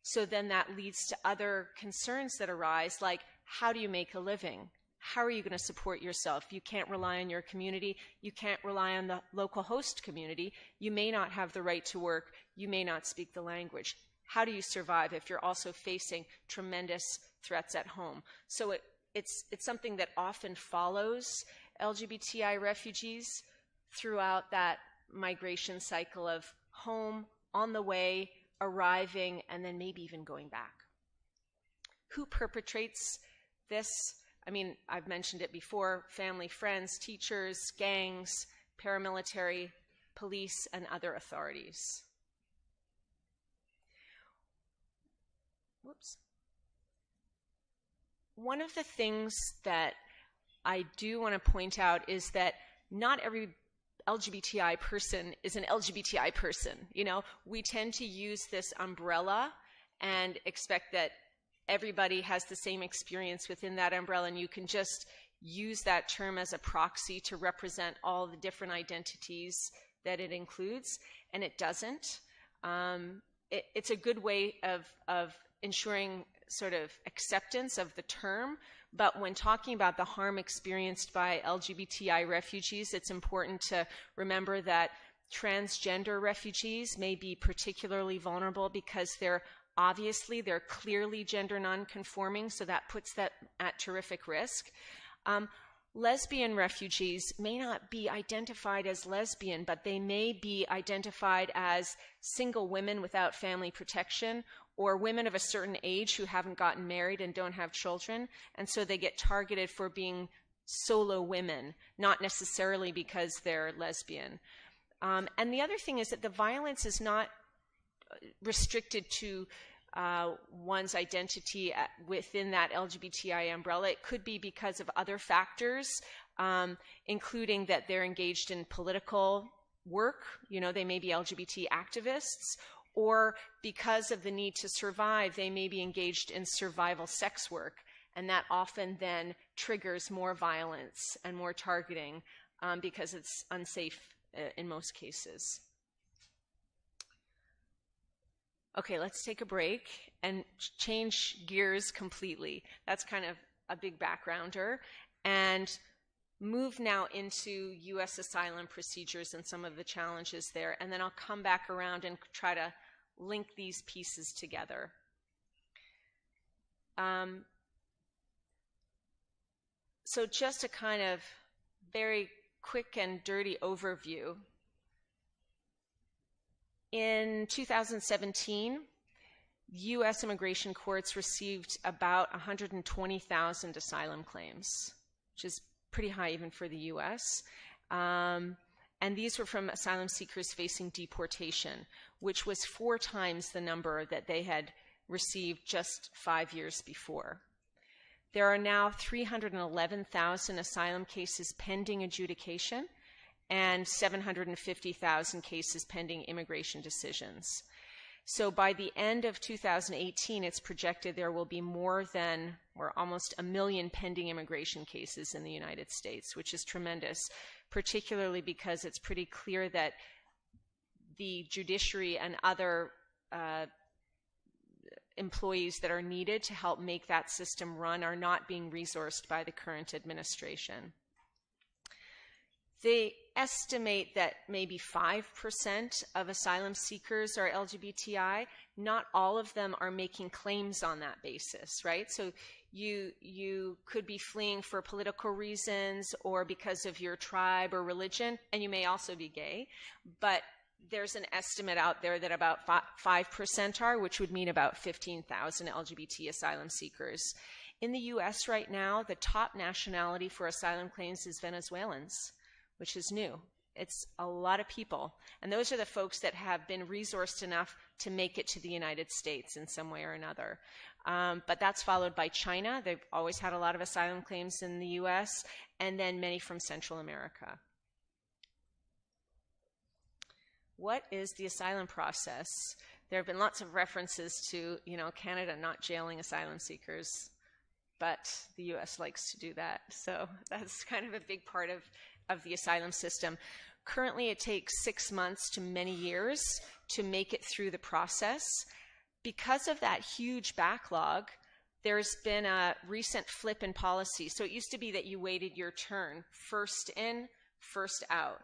So then that leads to other concerns that arise, like how do you make a living? How are you going to support yourself? You can't rely on your community. You can't rely on the local host community. You may not have the right to work. You may not speak the language. How do you survive if you're also facing tremendous threats at home? So it's something that often follows LGBTI refugees throughout that migration cycle of home, on the way, arriving, and then maybe even going back. Who perpetrates this? I mean, I've mentioned it before: family, friends, teachers, gangs, paramilitary, police, and other authorities. Whoops. One of the things that I do want to point out is that not every LGBTI person is an LGBTI person. We tend to use this umbrella and expect that everybody has the same experience within that umbrella, and you can just use that term as a proxy to represent all the different identities that it includes, and it doesn't. It's a good way of ensuring sort of acceptance of the term, but when talking about the harm experienced by LGBTI refugees, it's important to remember that transgender refugees may be particularly vulnerable because they're clearly gender non-conforming, so that puts them at terrific risk. Lesbian refugees may not be identified as lesbian, but they may be identified as single women without family protection, or women of a certain age who haven't gotten married and don't have children, and so they get targeted for being solo women, not necessarily because they're lesbian. And the other thing is that the violence is not restricted to one's identity within that LGBTI umbrella. It could be because of other factors, including that they're engaged in political work, they may be LGBT activists, or because of the need to survive, they may be engaged in survival sex work, and that often then triggers more violence and more targeting because it's unsafe in most cases. Okay, let's take a break and change gears completely. That's kind of a big backgrounder. And move now into U.S. asylum procedures and some of the challenges there. And then I'll come back around and try to link these pieces together. So just a kind of very quick and dirty overview. In 2017, U.S. immigration courts received about 120,000 asylum claims, which is pretty high even for the U.S. And these were from asylum seekers facing deportation, which was 4 times the number that they had received just 5 years before. There are now 311,000 asylum cases pending adjudication and 750,000 cases pending immigration decisions. So by the end of 2018, it's projected there will be more than, or almost 1 million pending immigration cases in the United States, which is tremendous, particularly because it's pretty clear that the judiciary and other employees that are needed to help make that system run are not being resourced by the current administration. They estimate that maybe 5% of asylum seekers are LGBTI. Not all of them are making claims on that basis, right? So you could be fleeing for political reasons or because of your tribe or religion, and you may also be gay. But there's an estimate out there that about 5% are, which would mean about 15,000 LGBT asylum seekers. In the U.S. right now, the top nationality for asylum claims is Venezuelans, which is new. It's a lot of people. And those are the folks that have been resourced enough to make it to the United States in some way or another. But that's followed by China. They've always had a lot of asylum claims in the U.S., and then many from Central America. What is the asylum process? There have been lots of references to, Canada not jailing asylum seekers, but the U.S. likes to do that. So that's kind of a big part of the asylum system. Currently, it takes 6 months to many years to make it through the process. Because of that huge backlog, there's been a recent flip in policy. So it used to be that you waited your turn, first in, first out.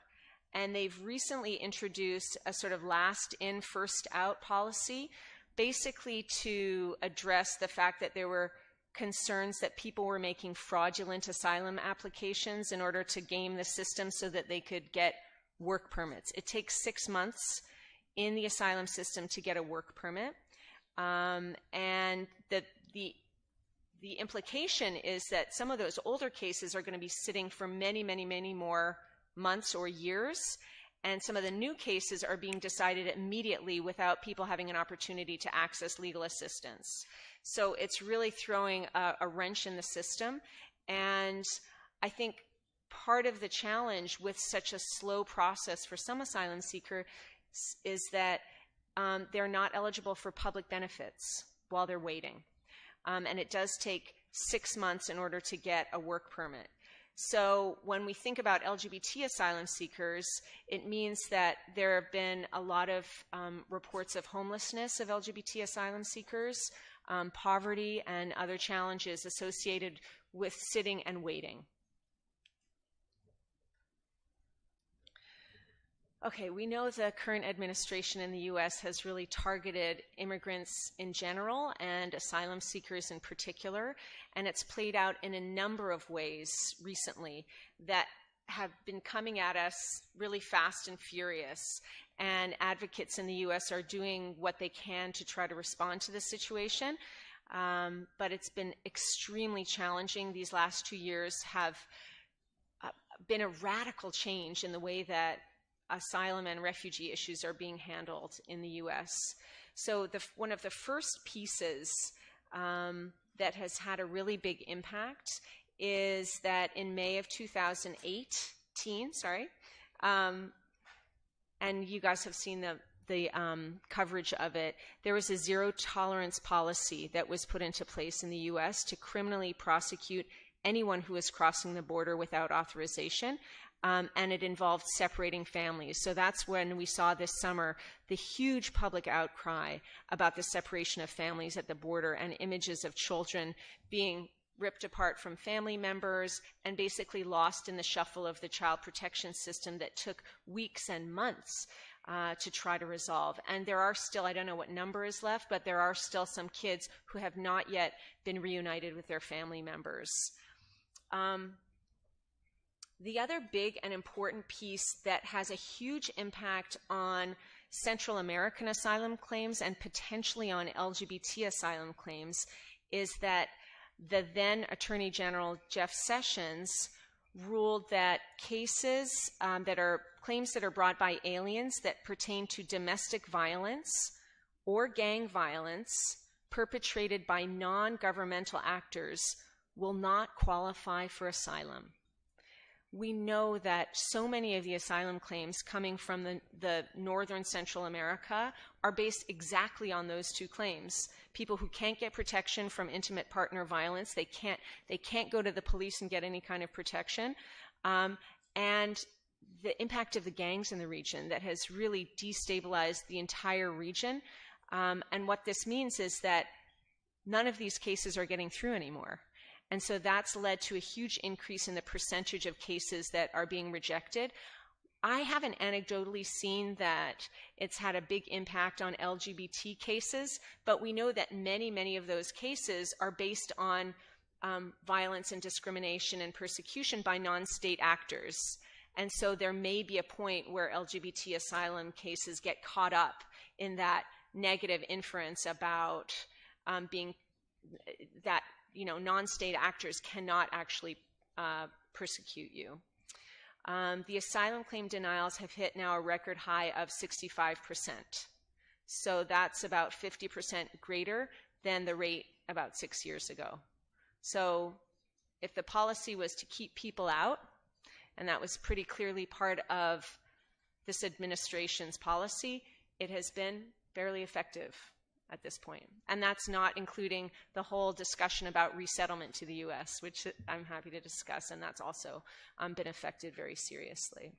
And they've recently introduced a sort of last in, first out policy, basically to address the fact that there were concerns that people were making fraudulent asylum applications in order to game the system so that they could get work permits. It takes 6 months in the asylum system to get a work permit. And the implication is that some of those older cases are going to be sitting for many, many, many more months or years, and some of the new cases are being decided immediately without people having an opportunity to access legal assistance. So it's really throwing a wrench in the system, and I think part of the challenge with such a slow process for some asylum seekers is that they're not eligible for public benefits while they're waiting. And it does take 6 months in order to get a work permit. So when we think about LGBT asylum seekers, it means that there have been a lot of reports of homelessness of LGBT asylum seekers, poverty, and other challenges associated with sitting and waiting. Okay, we know the current administration in the U.S. has really targeted immigrants in general and asylum seekers in particular, and it's played out in a number of ways recently that have been coming at us really fast and furious, and advocates in the U.S. are doing what they can to try to respond to the situation. But it's been extremely challenging. These last 2 years have been a radical change in the way that asylum and refugee issues are being handled in the U.S. So one of the first pieces that has had a really big impact is that in May of 2018, and you guys have seen the coverage of it, there was a zero tolerance policy that was put into place in the U.S. to criminally prosecute anyone who is crossing the border without authorization, and it involved separating families. So that's when we saw this summer the huge public outcry about the separation of families at the border, and images of children being ripped apart from family members and basically lost in the shuffle of the child protection system that took weeks and months to try to resolve. And there are still, I don't know what number is left, but there are still some kids who have not yet been reunited with their family members. The other big and important piece that has a huge impact on Central American asylum claims and potentially on LGBT asylum claims is that the then Attorney General Jeff Sessions ruled that cases claims that are brought by aliens that pertain to domestic violence or gang violence perpetrated by non-governmental actors will not qualify for asylum. We know that so many of the asylum claims coming from the northern Central America are based exactly on those two claims. People who can't get protection from intimate partner violence, they can't go to the police and get any kind of protection, and the impact of the gangs in the region that has really destabilized the entire region. And what this means is that none of these cases are getting through anymore. And so that's led to a huge increase in the percentage of cases that are being rejected. I haven't anecdotally seen that it's had a big impact on LGBT cases, but we know that many, many of those cases are based on violence and discrimination and persecution by non-state actors. And so there may be a point where LGBT asylum cases get caught up in that negative inference about non-state actors cannot actually persecute you. The asylum claim denials have hit now a record high of 65%. So that's about 50% greater than the rate about 6 years ago. So if the policy was to keep people out, and that was pretty clearly part of this administration's policy, it has been fairly effective at this point. And that's not including the whole discussion about resettlement to the U.S., which I'm happy to discuss, and that's also been affected very seriously.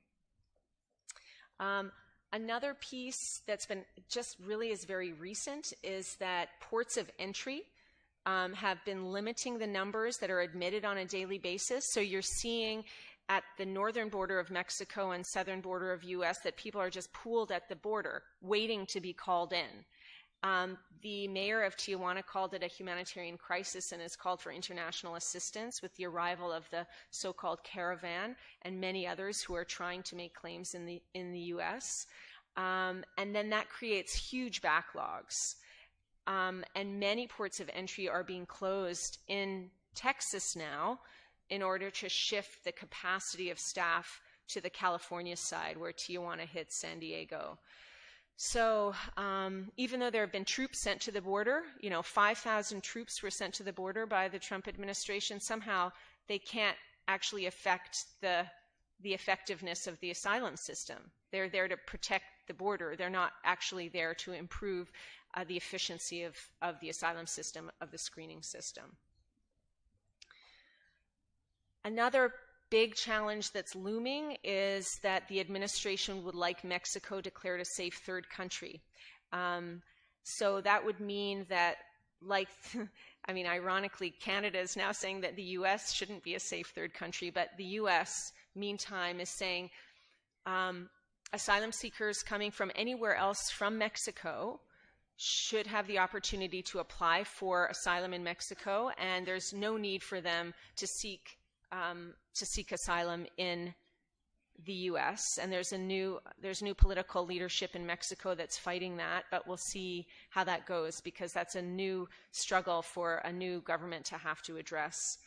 Another piece that's been just really is very recent is that ports of entry have been limiting the numbers that are admitted on a daily basis. So you're seeing at the northern border of Mexico and southern border of U.S. that people are just pooled at the border waiting to be called in. The mayor of Tijuana called it a humanitarian crisis and has called for international assistance with the arrival of the so-called caravan and many others who are trying to make claims in the U.S. And then that creates huge backlogs. And many ports of entry are being closed in Texas now in order to shift the capacity of staff to the California side where Tijuana hits San Diego. So even though there have been troops sent to the border, 5,000 troops were sent to the border by the Trump administration, somehow they can't actually affect the effectiveness of the asylum system. They're there to protect the border. They're not actually there to improve the efficiency of the asylum system, of the screening system. Another big challenge that's looming is that the administration would like Mexico declared a safe third country. So that would mean that, ironically, Canada is now saying that the U.S. shouldn't be a safe third country, but the U.S., meantime, is saying asylum seekers coming from anywhere else from Mexico should have the opportunity to apply for asylum in Mexico, and there's no need for them to seek asylum in the U.S., and there's new political leadership in Mexico that's fighting that, but we'll see how that goes, because that's a new struggle for a new government to have to address.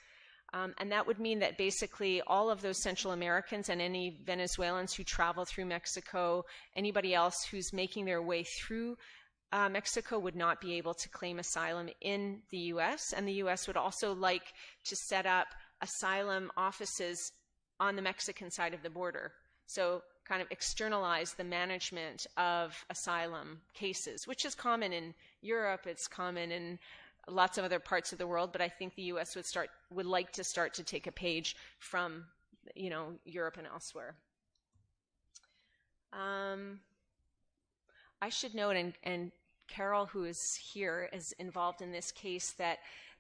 And that would mean that basically all of those Central Americans and any Venezuelans who travel through Mexico, anybody else who's making their way through Mexico would not be able to claim asylum in the U.S., and the U.S. would also like to set up asylum offices on the Mexican side of the border. So kind of externalize the management of asylum cases, which is common in Europe, it's common in lots of other parts of the world, but I think the U.S. would like to start to take a page from, Europe and elsewhere. I should note, and Carol, who is here, is involved in this case, that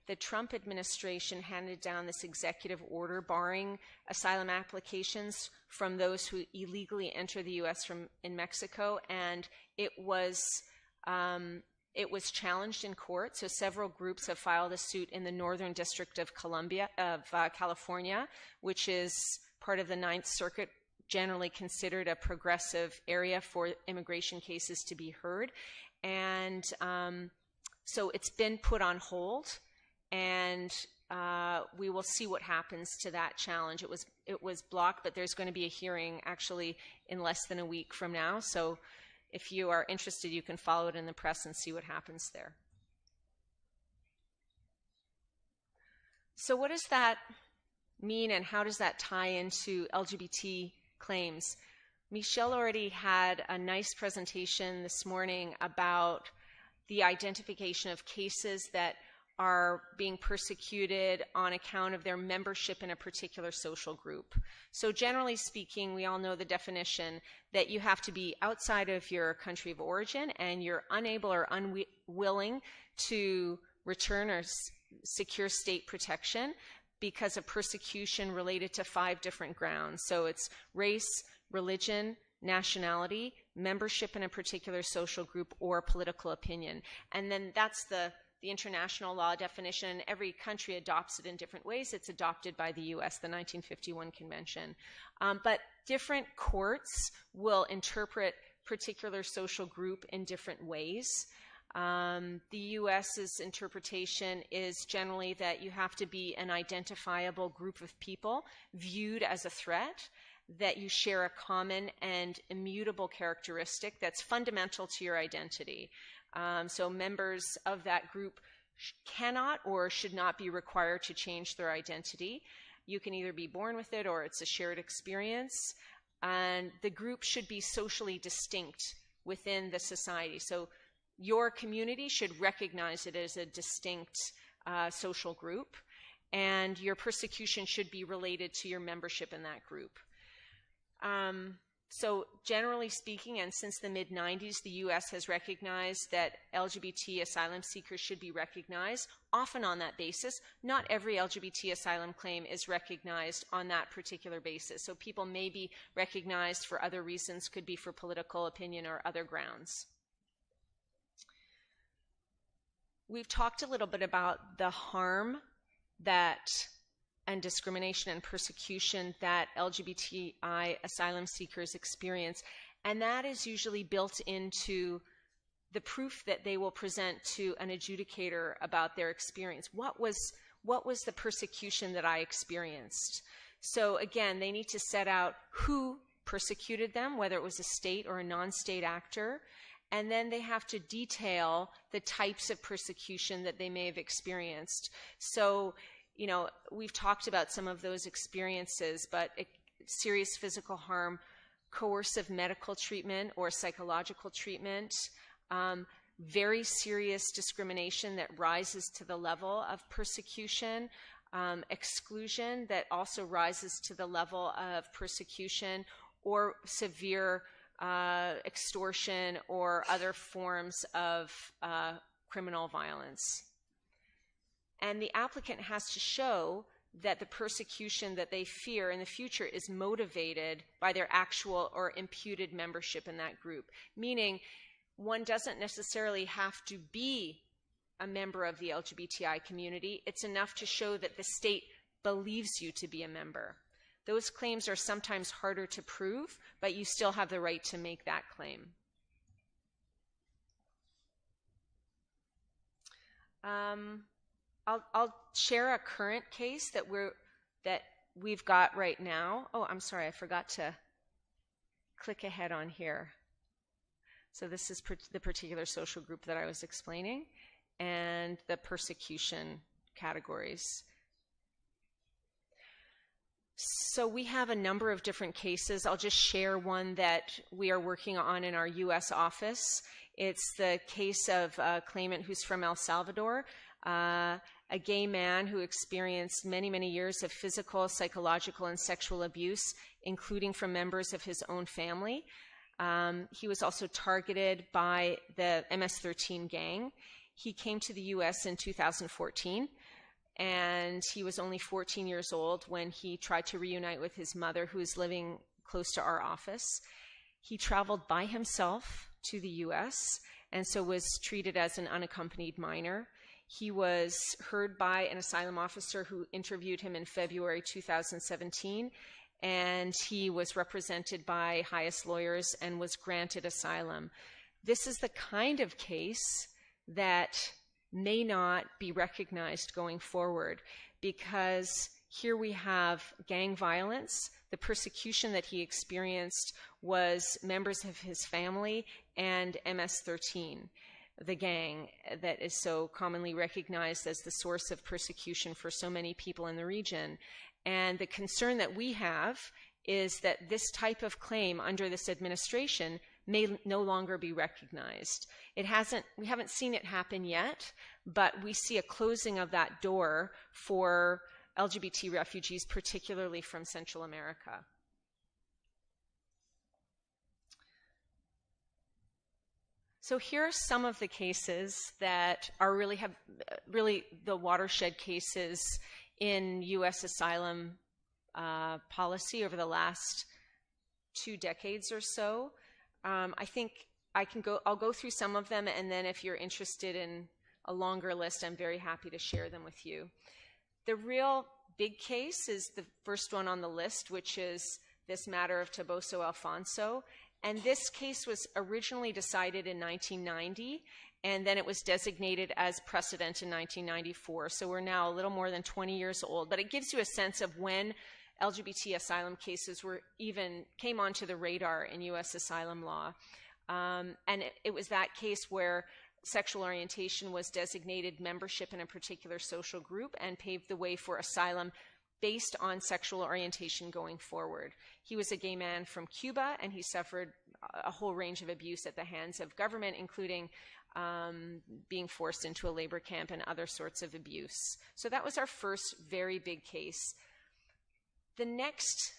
the Trump administration handed down this executive order barring asylum applications from those who illegally enter the U.S. in Mexico, and it was challenged in court. So several groups have filed a suit in the Northern District of California, which is part of the Ninth Circuit, generally considered a progressive area for immigration cases to be heard. And so it's been put on hold, and we will see what happens to that challenge. It was blocked, but there's going to be a hearing actually in less than a week from now. So if you are interested, you can follow it in the press and see what happens there. So what does that mean, and how does that tie into LGBT claims? Michelle already had a nice presentation this morning about the identification of cases that are being persecuted on account of their membership in a particular social group. So generally speaking, we all know the definition that you have to be outside of your country of origin and you're unable or unwilling to return or secure state protection because of persecution related to 5 different grounds. So it's race, religion, nationality, membership in a particular social group, or political opinion. And then that's the international law definition. Every country adopts it in different ways. It's adopted by the U.S., the 1951 Convention. But different courts will interpret particular social group in different ways. The U.S.'s interpretation is generally that you have to be an identifiable group of people viewed as a threat, that you share a common and immutable characteristic that's fundamental to your identity. So members of that group cannot or should not be required to change their identity. You can either be born with it or it's a shared experience. And the group should be socially distinct within the society. So your community should recognize it as a distinct social group, and your persecution should be related to your membership in that group. So generally speaking, and since the mid-90s, the U.S. has recognized that LGBT asylum seekers should be recognized, often on that basis. Not every LGBT asylum claim is recognized on that particular basis. So people may be recognized for other reasons, could be for political opinion or other grounds. We've talked a little bit about the harm and discrimination and persecution that LGBTI asylum seekers experience, and that is usually built into the proof that they will present to an adjudicator about their experience. What was the persecution that I experienced? So again, they need to set out who persecuted them, whether it was a state or a non-state actor, and then they have to detail the types of persecution that they may have experienced. So we've talked about some of those experiences, but serious physical harm, coercive medical treatment or psychological treatment, very serious discrimination that rises to the level of persecution, exclusion that also rises to the level of persecution, or severe extortion or other forms of criminal violence. And the applicant has to show that the persecution that they fear in the future is motivated by their actual or imputed membership in that group. Meaning, one doesn't necessarily have to be a member of the LGBTI community. It's enough to show that the state believes you to be a member. Those claims are sometimes harder to prove, but you still have the right to make that claim. I'll share a current case that we've got right now. Oh, I'm sorry, I forgot to click ahead on here. So this is the particular social group that I was explaining and the persecution categories. So we have a number of different cases. I'll just share one that we are working on in our U.S. office. It's the case of a claimant who's from El Salvador, a gay man who experienced many, many years of physical, psychological, and sexual abuse, including from members of his own family. He was also targeted by the MS-13 gang. He came to the U.S. in 2014, and he was only 14 years old when he tried to reunite with his mother, who is living close to our office. He traveled by himself to the U.S., and so was treated as an unaccompanied minor. He was heard by an asylum officer who interviewed him in February 2017, and he was represented by highest lawyers and was granted asylum. This is the kind of case that may not be recognized going forward, because here we have gang violence. The persecution that he experienced was members of his family and MS-13, the gang that is so commonly recognized as the source of persecution for so many people in the region. And the concern that we have is that this type of claim under this administration may no longer be recognized. We haven't seen it happen yet, but we see a closing of that door for LGBT refugees, particularly from Central America. So here are some of the cases that are really the watershed cases in U.S. asylum policy over the last 2 decades or so. I think I'll go through some of them, and then if you're interested in a longer list, I'm very happy to share them with you. The real big case is the first one on the list, which is this matter of Toboso Alfonso. And this case was originally decided in 1990, and then it was designated as precedent in 1994. So we're now a little more than 20 years old. But it gives you a sense of when LGBT asylum cases came onto the radar in U.S. asylum law. And it was that case where sexual orientation was designated membership in a particular social group and paved the way for asylum based on sexual orientation going forward. He was a gay man from Cuba, and he suffered a whole range of abuse at the hands of government, including being forced into a labor camp and other sorts of abuse. So that was our first very big case. The next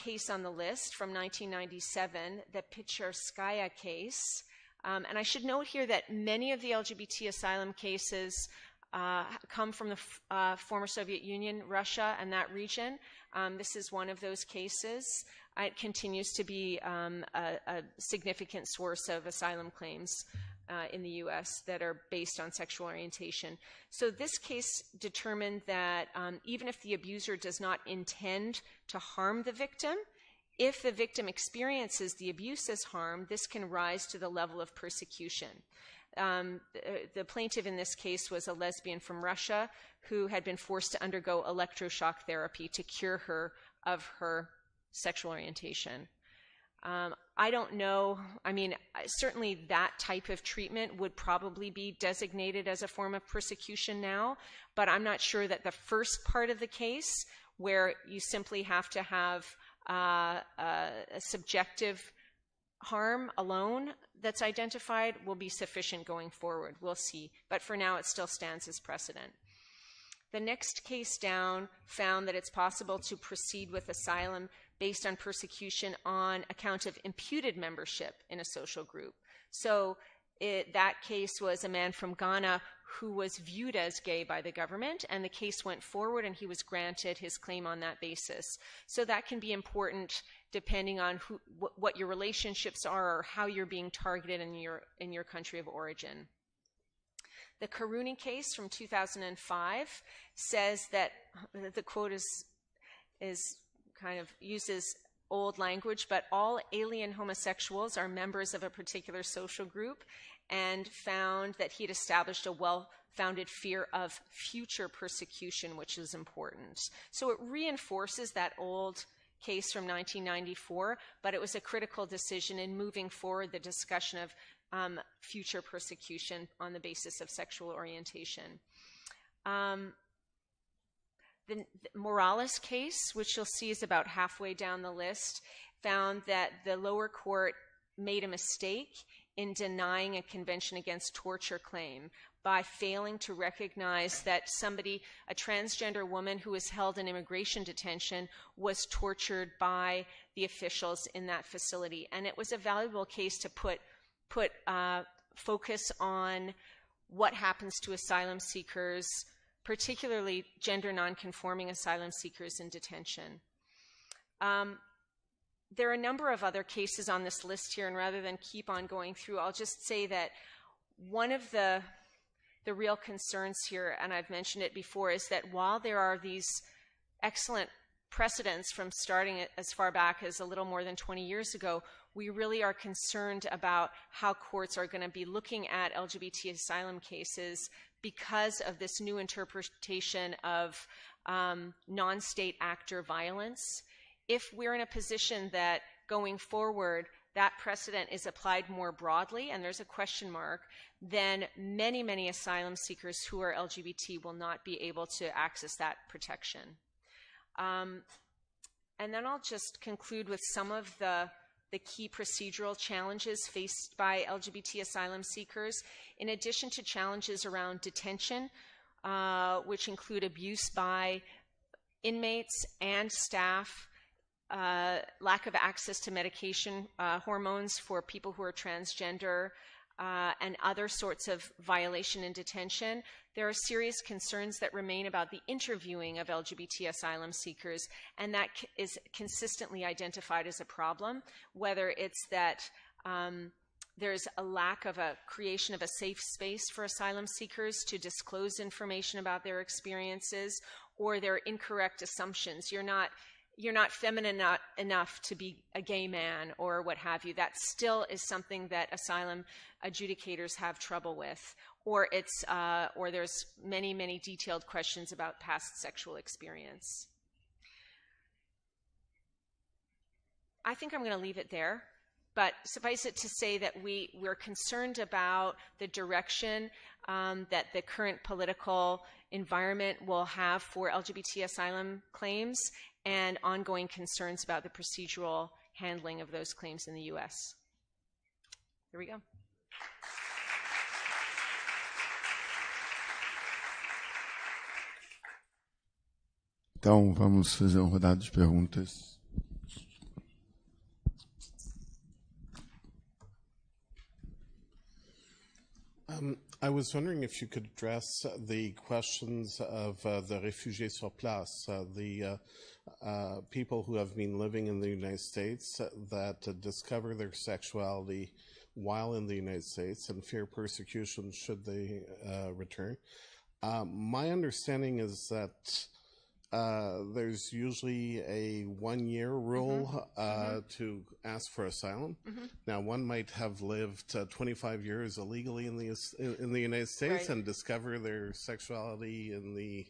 case on the list from 1997, the Picharskaya case, and I should note here that many of the LGBT asylum cases come from the former Soviet Union, Russia, and that region. This is one of those cases. It continues to be a significant source of asylum claims in the U.S. that are based on sexual orientation. So this case determined that even if the abuser does not intend to harm the victim, if the victim experiences the abuse as harm, this can rise to the level of persecution. The plaintiff in this case was a lesbian from Russia who had been forced to undergo electroshock therapy to cure her of her sexual orientation. I don't know, certainly that type of treatment would probably be designated as a form of persecution now, but I'm not sure that the first part of the case, where you simply have to have a subjective harm alone that's identified, will be sufficient going forward. We'll see. But for now, it still stands as precedent. The next case down found that it's possible to proceed with asylum based on persecution on account of imputed membership in a social group. So that case was a man from Ghana who was viewed as gay by the government, and the case went forward and he was granted his claim on that basis. So that can be important depending on what your relationships are or how you're being targeted in your country of origin. The Karuni case from 2005 says that, the quote is kind of uses old language, but all alien homosexuals are members of a particular social group, and found that he'd established a well-founded fear of future persecution, which is important. So it reinforces that old case from 1994, but it was a critical decision in moving forward the discussion of future persecution on the basis of sexual orientation. The Morales case, which you'll see is about halfway down the list, found that the lower court made a mistake in denying a Convention Against Torture claim by failing to recognize that a transgender woman who was held in immigration detention, was tortured by the officials in that facility. And it was a valuable case to put focus on what happens to asylum seekers, particularly gender nonconforming asylum seekers in detention. There are a number of other cases on this list here, and rather than keep on going through, I'll just say that one of the real concerns here, and I've mentioned it before, is that while there are these excellent precedents from starting as far back as a little more than 20 years ago, we really are concerned about how courts are going to be looking at LGBT asylum cases because of this new interpretation of non-state actor violence. If we're in a position that going forward that precedent is applied more broadly and there's a question mark, then many, many asylum seekers who are LGBT will not be able to access that protection. And then I'll just conclude with some of the key procedural challenges faced by LGBT asylum seekers. In addition to challenges around detention, which include abuse by inmates and staff, lack of access to medication, hormones for people who are transgender, and other sorts of violation in detention, there are serious concerns that remain about the interviewing of LGBT asylum seekers, and that is consistently identified as a problem, whether it's that there's a lack of a creation of a safe space for asylum seekers to disclose information about their experiences, or their incorrect assumptions. You're not feminine enough to be a gay man, or what have you. That still is something that asylum adjudicators have trouble with. Or there's many, many detailed questions about past sexual experience. I think I'm going to leave it there, but suffice it to say that we're concerned about the direction that the current political environment will have for LGBT asylum claims, and ongoing concerns about the procedural handling of those claims in the U.S. Here we go. Então, vamos fazer uma rodada de perguntas. I was wondering if you could address the questions of the réfugiés sur place, the people who have been living in the United States that discover their sexuality while in the United States and fear persecution should they return. My understanding is that there's usually a 1-year rule to ask for asylum. Now, one might have lived 25 years illegally in the United States and discover their sexuality in the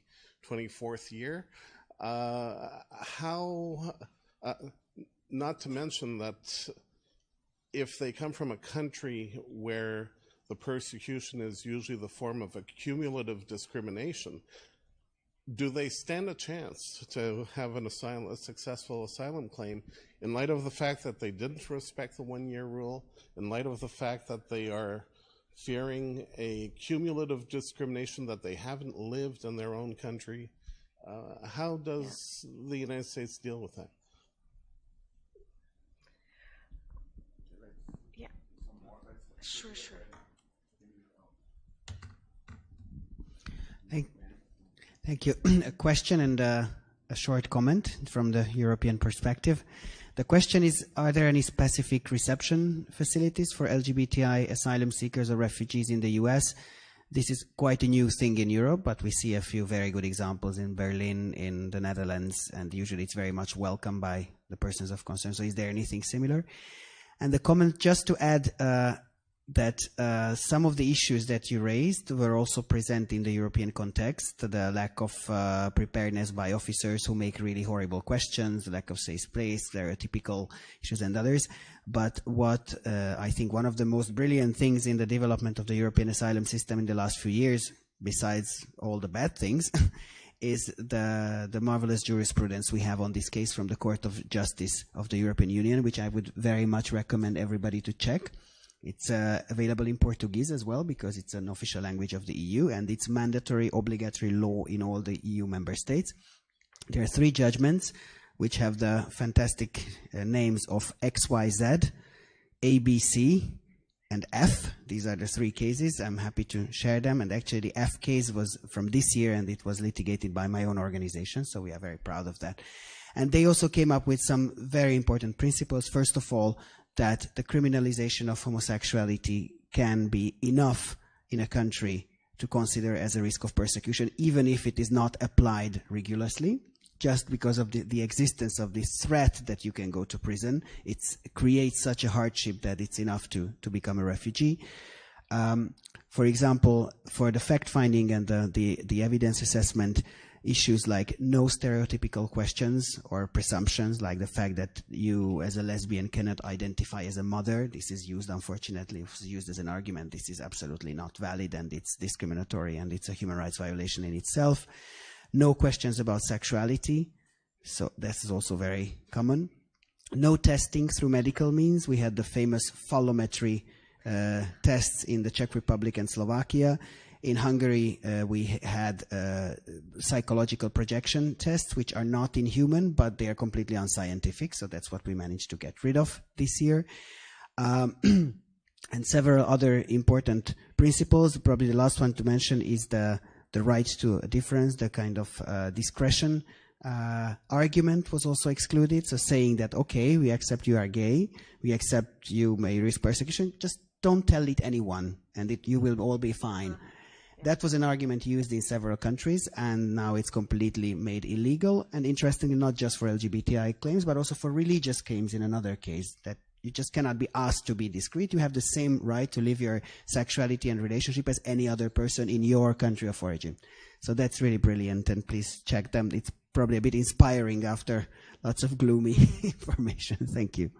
24th year. Not to mention that if they come from a country where the persecution is usually the form of a cumulative discrimination, do they stand a chance to have a successful asylum claim in light of the fact that they didn't respect the 1-year rule, in light of the fact that they are fearing a cumulative discrimination that they haven't lived in their own country? How does the United States deal with that? Yeah. Sure. Thank you. A question and a short comment from the European perspective. The question is, are there any specific reception facilities for LGBTI asylum seekers or refugees in the US? This is quite a new thing in Europe, but we see a few very good examples in Berlin, in the Netherlands, and usually it's very much welcomed by the persons of concern. So is there anything similar? And the comment, just to add that some of the issues that you raised were also present in the European context, the lack of preparedness by officers who make really horrible questions, the lack of safe place, stereotypical issues and others. But what I think one of the most brilliant things in the development of the European asylum system in the last few years, besides all the bad things, is the marvelous jurisprudence we have on this case from the Court of Justice of the European Union, which I would very much recommend everybody to check. It's available in Portuguese as well, because it's an official language of the EU, and it's mandatory, obligatory law in all the EU member states. There are 3 judgments which have the fantastic names of XYZ, ABC, and F. These are the 3 cases. I'm happy to share them. And actually, the F case was from this year, and it was litigated by my own organization, so we are very proud of that. And they also came up with some very important principles. First of all, that the criminalization of homosexuality can be enough in a country to consider as a risk of persecution, even if it is not applied rigorously. Just because of the existence of this threat that you can go to prison, it creates such a hardship that it's enough to become a refugee. For example, for the fact-finding and the evidence assessment, issues like no stereotypical questions or presumptions, like the fact that you as a lesbian cannot identify as a mother. This is used, unfortunately, it's used as an argument. This is absolutely not valid, and it's discriminatory, and it's a human rights violation in itself. No questions about sexuality, so this is also very common. No testing through medical means. We had the famous fallometry tests in the Czech Republic and Slovakia. In Hungary, we had psychological projection tests, which are not inhuman, but they are completely unscientific. So that's what we managed to get rid of this year. And several other important principles. Probably the last one to mention is the right to a difference, the kind of discretion argument was also excluded. So saying that, okay, we accept you are gay, we accept you may risk persecution, just don't tell it anyone, and you will all be fine. That was an argument used in several countries, and now it's completely made illegal. And interestingly, not just for LGBTI claims, but also for religious claims in another case, that you just cannot be asked to be discreet. You have the same right to live your sexuality and relationship as any other person in your country of origin. So that's really brilliant, and please check them. It's probably a bit inspiring after lots of gloomy information. Thank you.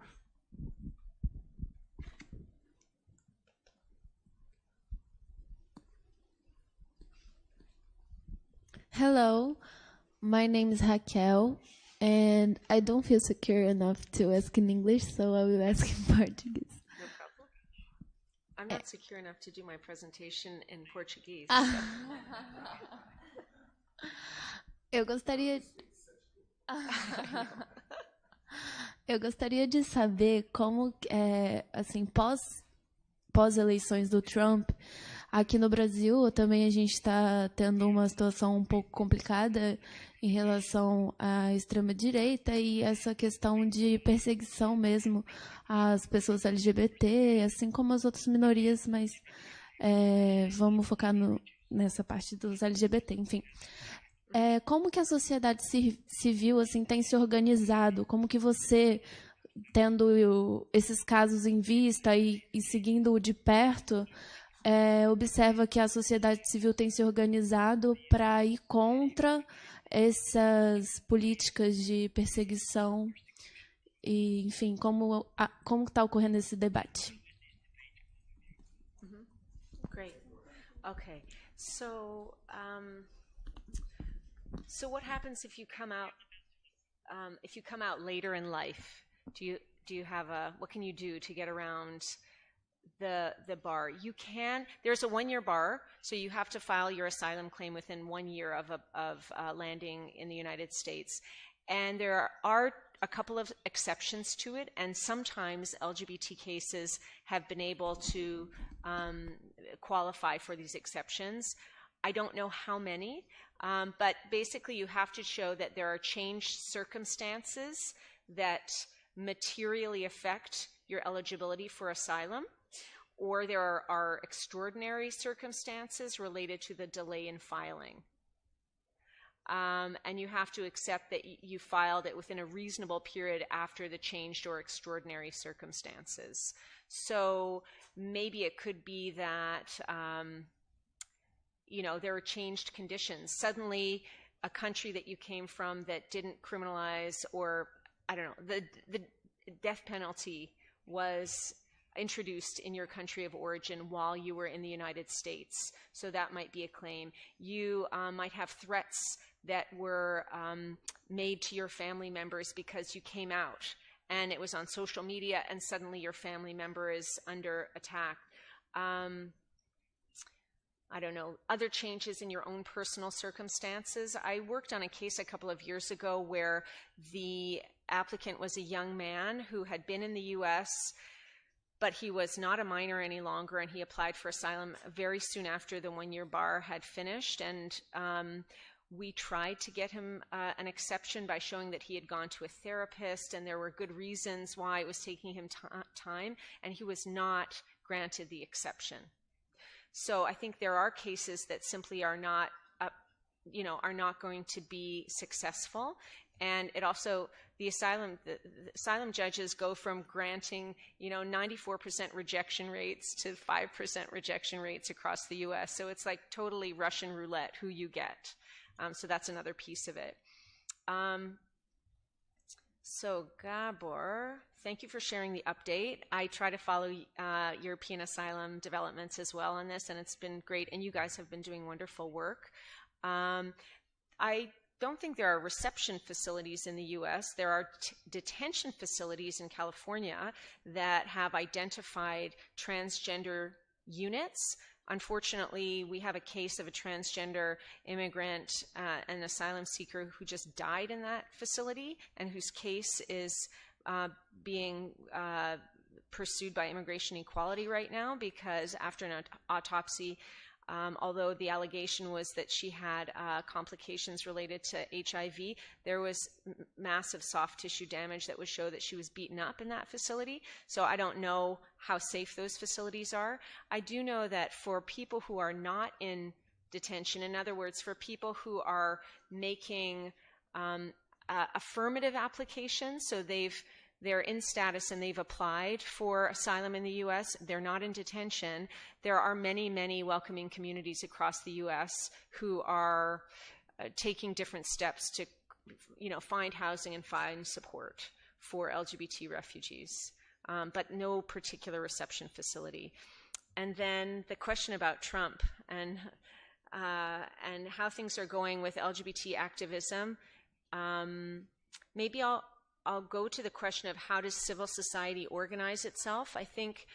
Hello, my name is Raquel, and I don't feel secure enough to ask in English, so I will ask in Portuguese. No problem. I'm not secure enough to do my presentation in Portuguese. Eu gostaria de saber como, assim, pós eleições do Trump, aqui no Brasil também a gente está tendo uma situação um pouco complicada em relação à extrema-direita e essa questão de perseguição mesmo às pessoas LGBT, assim como as outras minorias, mas vamos focar nessa parte dos LGBT, enfim. Como que a sociedade civil assim, tem se organizado? Como que você, tendo esses casos em vista e seguindo-o de perto, observa que a sociedade civil tem se organizado para ir contra essas políticas de perseguição e, enfim, como está ocorrendo esse debate? Great. Okay. So, so what happens if you come out later in life? Do you have what can you do to get around the bar? You can. There's a 1-year bar, so you have to file your asylum claim within 1 year of landing in the United States. And there are a couple of exceptions to it, and sometimes LGBT cases have been able to qualify for these exceptions. I don't know how many, but basically you have to show that there are changed circumstances that materially affect your eligibility for asylum, or there are extraordinary circumstances related to the delay in filing. And you have to accept that you filed it within a reasonable period after the changed or extraordinary circumstances. So maybe it could be that, there are changed conditions. Suddenly, a country that you came from that didn't criminalize, or, I don't know, the death penalty was introduced in your country of origin while you were in the United States. So that might be a claim. You might have threats that were made to your family members because you came out and it was on social media and suddenly your family member is under attack. I don't know, other changes in your own personal circumstances. I worked on a case a couple of years ago where the applicant was a young man who had been in the U.S., but he was not a minor any longer, and he applied for asylum very soon after the one-year bar had finished. And we tried to get him an exception by showing that he had gone to a therapist, and there were good reasons why it was taking him time, and he was not granted the exception. So I think there are cases that simply are not, are not going to be successful. And it also, the asylum judges go from granting, 94% rejection rates to 5% rejection rates across the U.S. So it's like totally Russian roulette who you get. So that's another piece of it. So Gabor, thank you for sharing the update. I try to follow European asylum developments as well on this, and it's been great. And you guys have been doing wonderful work. I don't think there are reception facilities in the U.S. There are detention facilities in California that have identified transgender units. Unfortunately, we have a case of a transgender immigrant, an asylum seeker who just died in that facility and whose case is being pursued by Immigration Equality right now because after an autopsy, although the allegation was that she had complications related to HIV, there was massive soft tissue damage that would show that she was beaten up in that facility. So I don't know how safe those facilities are. I do know that for people who are not in detention, in other words, for people who are making affirmative applications, so they're in status and they've applied for asylum in the U.S., they're not in detention, there are many, many welcoming communities across the U.S. who are taking different steps to, find housing and find support for LGBT refugees, but no particular reception facility. And then the question about Trump and how things are going with LGBT activism, maybe I'll go to the question of how does civil society organize itself. I think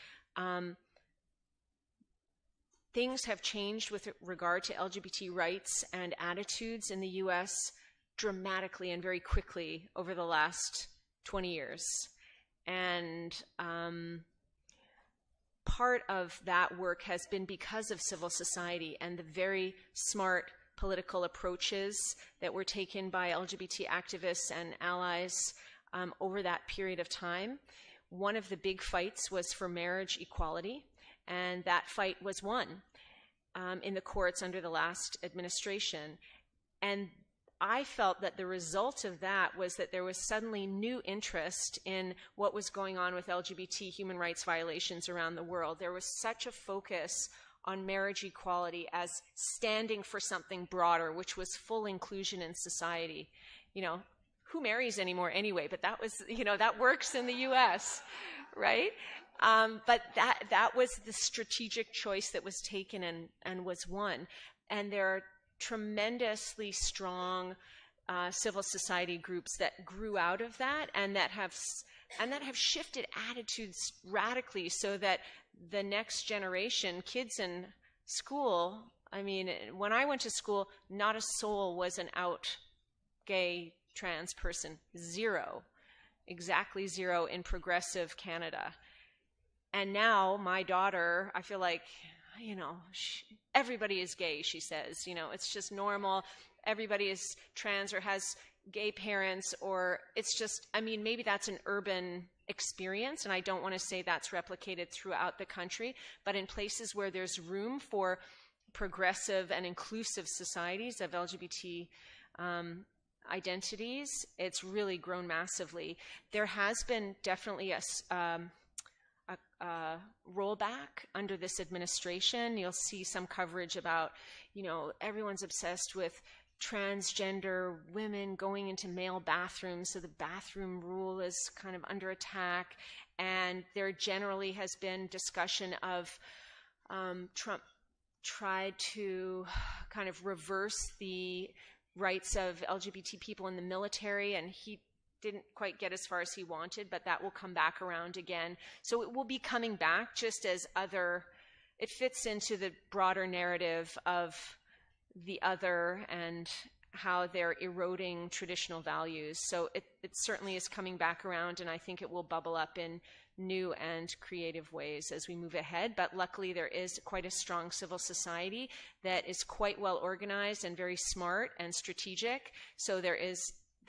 things have changed with regard to LGBT rights and attitudes in the U.S. dramatically and very quickly over the last 20 years. And part of that work has been because of civil society and the very smart political approaches that were taken by LGBT activists and allies over that period of time. One of the big fights was for marriage equality, and that fight was won in the courts under the last administration. And I felt that the result of that was that there was suddenly new interest in what was going on with LGBT human rights violations around the world. There was such a focus on marriage equality as standing for something broader, which was full inclusion in society. Who marries anymore anyway? But that was, that works in the U.S., right? But that was the strategic choice that was taken and was won. And there are tremendously strong civil society groups that grew out of that and that have shifted attitudes radically so that the next generation, kids in school, when I went to school, not a soul was an out gay trans person. Zero. Exactly zero in progressive Canada. And now my daughter, I feel like, everybody is gay, she says. It's just normal. Everybody is trans or has, gay parents, or it's just, I mean, maybe that's an urban experience, and I don't want to say that's replicated throughout the country, but in places where there's room for progressive and inclusive societies of LGBT identities, it's really grown massively. There has been definitely a rollback under this administration. You'll see some coverage about, you know, everyone's obsessed with transgender women going into male bathrooms, so the bathroom rule is kind of under attack. And there generally has been discussion of Trump tried to kind of reverse the rights of LGBT people in the military, and he didn't quite get as far as he wanted, but that will come back around again. So it will be coming back, just as it fits into the broader narrative of the other and how they're eroding traditional values. So it certainly is coming back around, and I think it will bubble up in new and creative ways as we move ahead. But luckily there is quite a strong civil society that is quite well organized and very smart and strategic. So there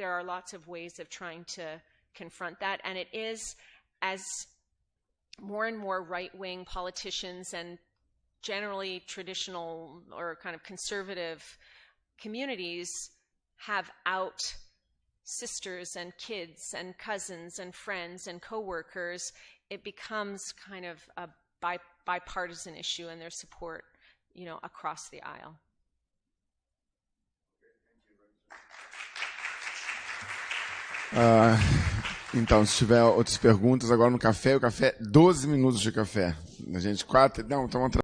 are lots of ways of trying to confront that. And it is, as more and more right-wing politicians and generally traditional or kind of conservative communities have out sisters and kids and cousins and friends and coworkers, it becomes kind of a bipartisan issue, and there's support, you know, across the aisle. Então, se tiver outras perguntas, agora no café, o café, 12 minutos de café. A gente, 4, não, estamos